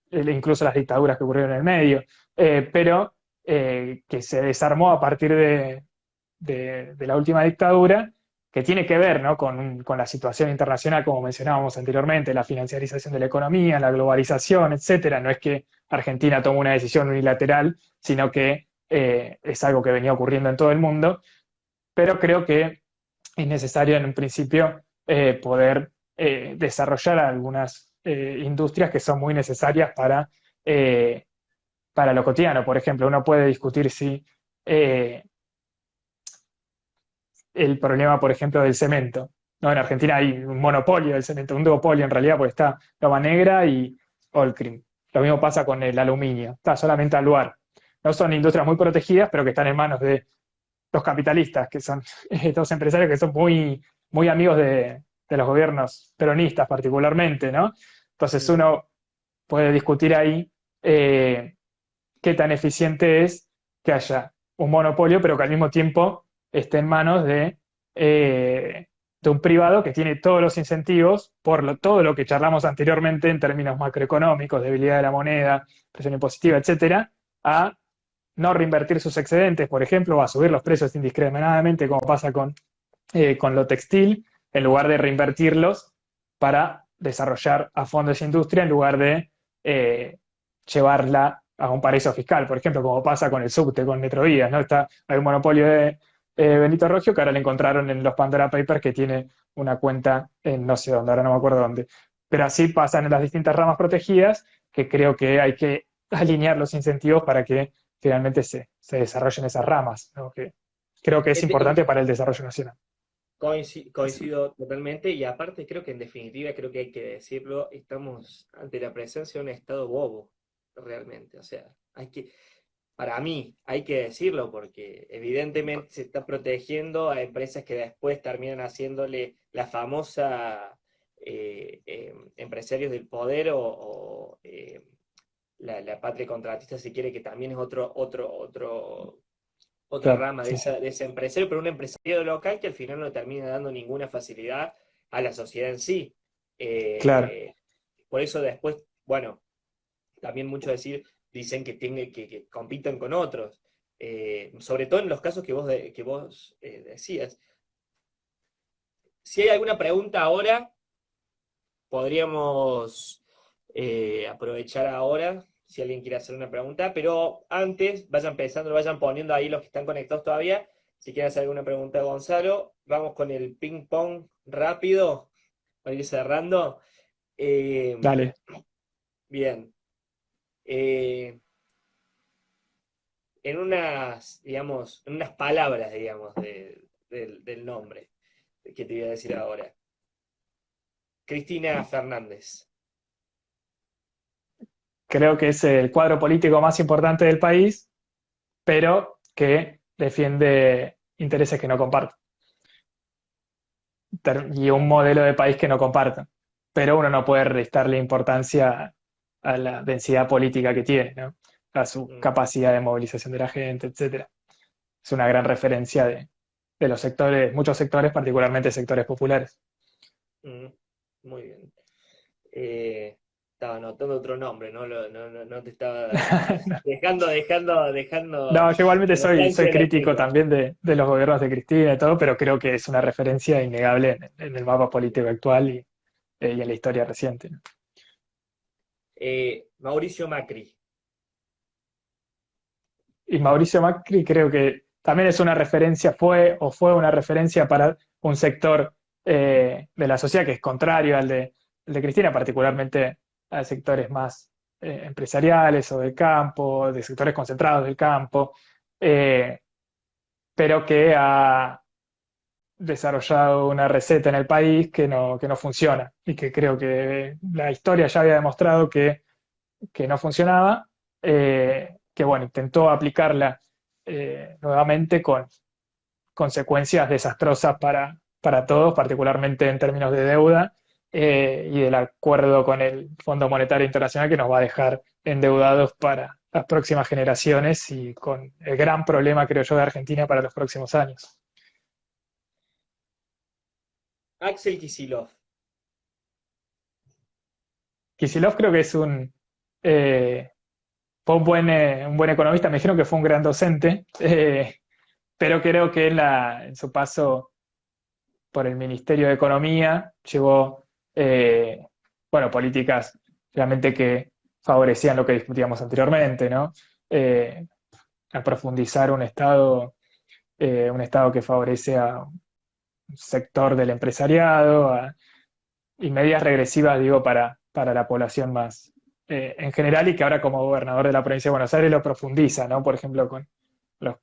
Speaker 2: incluso las dictaduras que ocurrieron en el medio. Pero que se desarmó a partir de la última dictadura, que tiene que ver, ¿no? con la situación internacional, como mencionábamos anteriormente, la financiarización de la economía, la globalización, etcétera. No es que Argentina tomó una decisión unilateral, sino que es algo que venía ocurriendo en todo el mundo, pero creo que es necesario en un principio poder desarrollar algunas industrias que son muy necesarias para lo cotidiano. Por ejemplo, uno puede discutir si eh, el problema, por ejemplo, del cemento. ¿No? En Argentina hay un monopolio del cemento, un duopolio en realidad, porque está Loma Negra y Holcim. Lo mismo pasa con el aluminio, está solamente Aluar. no son industrias muy protegidas, pero que están en manos de los capitalistas, que son estos empresarios que son muy, muy amigos de los gobiernos peronistas particularmente, ¿no? Entonces
Speaker 1: Mm.
Speaker 2: uno puede discutir ahí qué tan eficiente es que haya un monopolio, pero que al mismo tiempo esté en manos de un privado que tiene todos los incentivos, todo lo que charlamos anteriormente en términos macroeconómicos, debilidad de la moneda, presión impositiva, etcétera, a no reinvertir sus excedentes, por ejemplo, o a subir los precios indiscriminadamente, como pasa con lo textil, en lugar de reinvertirlos para desarrollar a fondo esa industria, en lugar de llevarla a un paraíso fiscal, por ejemplo, como pasa con el subte, con Metrovías, ¿no? Hay un monopolio de Benito Rogio que ahora le encontraron en los Pandora Papers que tiene una cuenta en no sé dónde, ahora no me acuerdo dónde. Pero así pasan en las distintas ramas protegidas, que creo que hay que alinear los incentivos para que finalmente se desarrollen esas ramas, ¿no? Que creo que es
Speaker 1: En de-
Speaker 2: importante para el desarrollo nacional. Eso.
Speaker 1: Coincido totalmente y aparte creo que en definitiva, creo que hay que decirlo, estamos ante la presencia de un estado bobo, realmente. O sea, para mí, hay que decirlo porque evidentemente se está protegiendo a empresas que después terminan haciéndole la famosa empresarios del poder o la patria contratista, si quiere, que también es otra
Speaker 2: Claro,
Speaker 1: rama
Speaker 2: sí, sí.
Speaker 1: de ese empresario, pero un empresario local que al final no termina dando ninguna facilidad a la sociedad en sí.
Speaker 2: Claro.
Speaker 1: Eh, por eso después, bueno, también mucho dicen que compiten con otros. Sobre todo en los casos que vos decías. Si hay alguna pregunta ahora, podríamos aprovechar ahora, si alguien quiere hacer una pregunta, pero antes, vayan pensando, vayan poniendo ahí los que están conectados todavía. Si quieren hacer alguna pregunta a Gonzalo, vamos con el ping pong rápido para ir cerrando. Eh,
Speaker 2: Dale.
Speaker 1: bien. Eh, en unas, digamos, en unas palabras, digamos, del nombre que te voy a decir ahora. Cristina Fernández.
Speaker 2: Creo que es el cuadro político más importante del país, pero que defiende intereses que no comparto y un modelo de país que no comparto. Pero uno no puede restarle importancia a la densidad política que tiene, ¿no? A su
Speaker 1: Mm,
Speaker 2: capacidad de movilización de la gente, etcétera. Es una gran referencia de los sectores, muchos sectores, particularmente sectores populares.
Speaker 1: mm, muy bien. Estaba anotando otro nombre, no te estaba dejando
Speaker 2: No, yo igualmente soy
Speaker 1: constancia de lo
Speaker 2: crítico
Speaker 1: tuyo.
Speaker 2: también de los gobiernos de Cristina y todo, pero creo que es una referencia innegable en el mapa político actual y en la historia reciente, ¿no?
Speaker 1: Mauricio Macri.
Speaker 2: Y Mauricio Macri creo que también es una referencia, fue una referencia para un sector de la sociedad que es contrario al de Cristina, particularmente a sectores más empresariales o del campo, de sectores concentrados del campo, eh, pero que ha desarrollado una receta en el país que no funciona y que creo que la historia ya había demostrado que no funcionaba, que bueno, intentó aplicarla nuevamente con consecuencias desastrosas para todos, particularmente en términos de deuda y del acuerdo con el Fondo Monetario Internacional que nos va a dejar endeudados para las próximas generaciones y con el gran problema, creo yo, de Argentina para los próximos años.
Speaker 1: Axel Kicillof.
Speaker 2: Kicillof creo que eh, fue un buen economista, me dijeron que fue un gran docente, pero creo que en su paso por el Ministerio de Economía llevó bueno, políticas realmente que favorecían lo que discutíamos anteriormente, ¿no? Eh, a profundizar un Estado que favorece a un sector del empresariado y medidas regresivas, digo, para la población más en general y que ahora como gobernador de la provincia de Buenos Aires lo profundiza, ¿no? Por ejemplo, con los,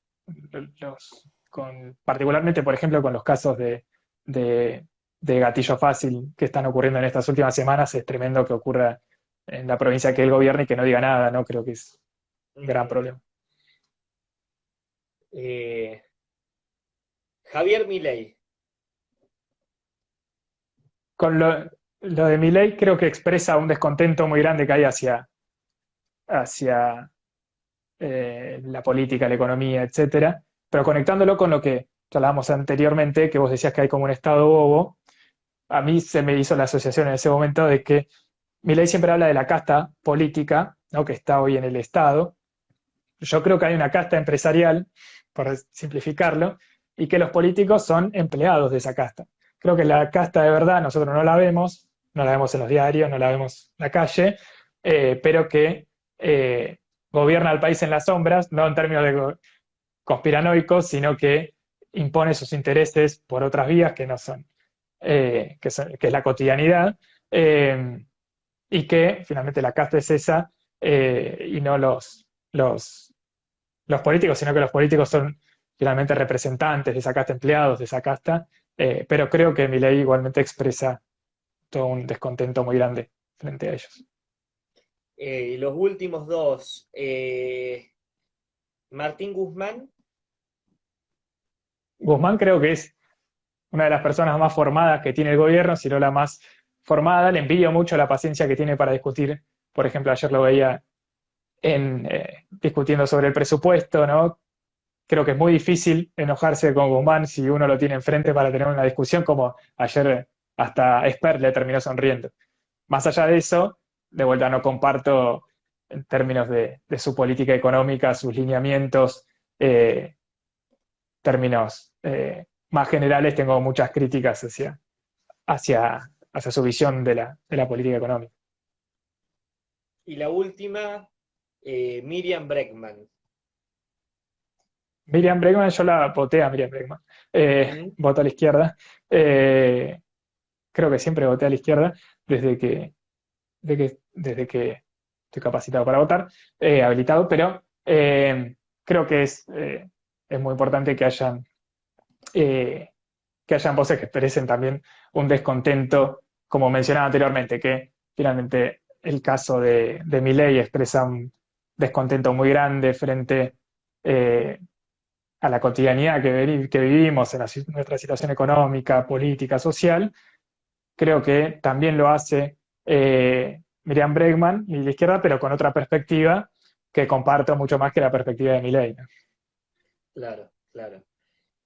Speaker 2: particularmente, por ejemplo, con los casos de, de gatillo fácil que están ocurriendo en estas últimas semanas, es tremendo que ocurra en la provincia que él gobierna y que no diga nada, ¿no? Creo que es un gran
Speaker 1: Mm,
Speaker 2: problema.
Speaker 1: Eh, Javier Milei.
Speaker 2: Con lo de Milei creo que expresa un descontento muy grande que hay hacia la política, la economía, etcétera, pero conectándolo con lo que hablábamos anteriormente, que vos decías que hay como un estado bobo, a mí se me hizo la asociación en ese momento de que Milei siempre habla de la casta política, ¿no? Que está hoy en el Estado. Yo creo que hay una casta empresarial, por simplificarlo, y que los políticos son empleados de esa casta. Creo que la casta de verdad nosotros no la vemos en los diarios, no la vemos en la calle, pero que gobierna el país en las sombras, no en términos de conspiranoicos, sino que impone sus intereses por otras vías que no son, que es la cotidianidad, y que finalmente la casta es esa, y no los políticos, sino que los políticos son finalmente representantes de esa casta, empleados de esa casta, pero creo que mi ley igualmente expresa todo un descontento muy grande frente a ellos.
Speaker 1: Y los últimos dos, Martín Guzmán.
Speaker 2: Guzmán creo que es una de las personas más formadas que tiene el gobierno, si no la más formada. Le envidio mucho la paciencia que tiene para discutir. Por ejemplo, ayer lo veía discutiendo sobre el presupuesto, ¿no? Creo que es muy difícil enojarse con Guzmán si uno lo tiene enfrente para tener una discusión, como ayer hasta Esper le terminó sonriendo. Más allá de eso, de vuelta no comparto en términos de su política económica, sus lineamientos, términos más generales, tengo muchas críticas hacia su visión de la política económica.
Speaker 1: Y la última, Miriam Bregman.
Speaker 2: Miriam Bregman, yo la voté a Miriam Bregman.
Speaker 1: ¿Mm?
Speaker 2: Voto a la izquierda. Creo que siempre voté a la izquierda desde que estoy capacitado para votar, habilitado, pero creo que es muy importante eh, que hayan voces que expresen también un descontento, como mencionaba anteriormente, que finalmente el caso de Milei expresa un descontento muy grande frente eh, a la cotidianidad que vivimos en nuestra situación económica, política, social. Creo que también lo hace Miriam Bregman y la izquierda, pero con otra perspectiva que comparto mucho más que la perspectiva de Milei, ¿no?
Speaker 1: Claro, claro.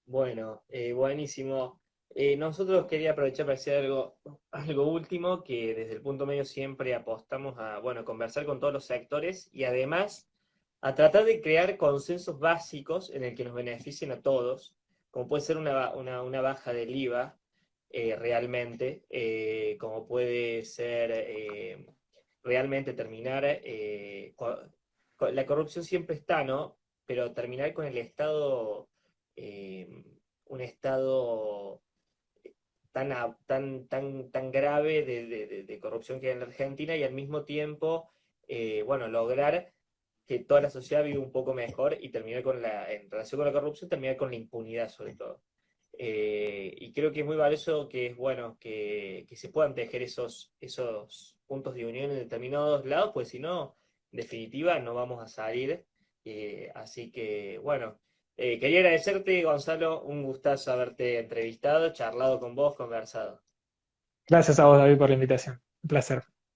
Speaker 1: Bueno, buenísimo. Nosotros quería aprovechar para decir algo último, que desde el punto medio siempre apostamos a, bueno, conversar con todos los sectores y además a tratar de crear consensos básicos en el que nos beneficien a todos, como puede ser una baja del IVA realmente, como puede ser realmente terminar, la corrupción siempre está, ¿no? Pero terminar con el Estado, un Estado tan grave de corrupción que hay en la Argentina y al mismo tiempo, bueno, lograr que toda la sociedad viva un poco mejor y terminar en relación con la corrupción, terminar con la impunidad sobre todo. Y creo que es muy valioso, que es bueno que se puedan tejer esos puntos de unión en determinados lados, pues si no, en definitiva, no vamos a salir. Así que, bueno, quería agradecerte, Gonzalo, un gustazo haberte entrevistado, charlado con vos, conversado.
Speaker 2: Gracias a vos, David, por la invitación. Un placer.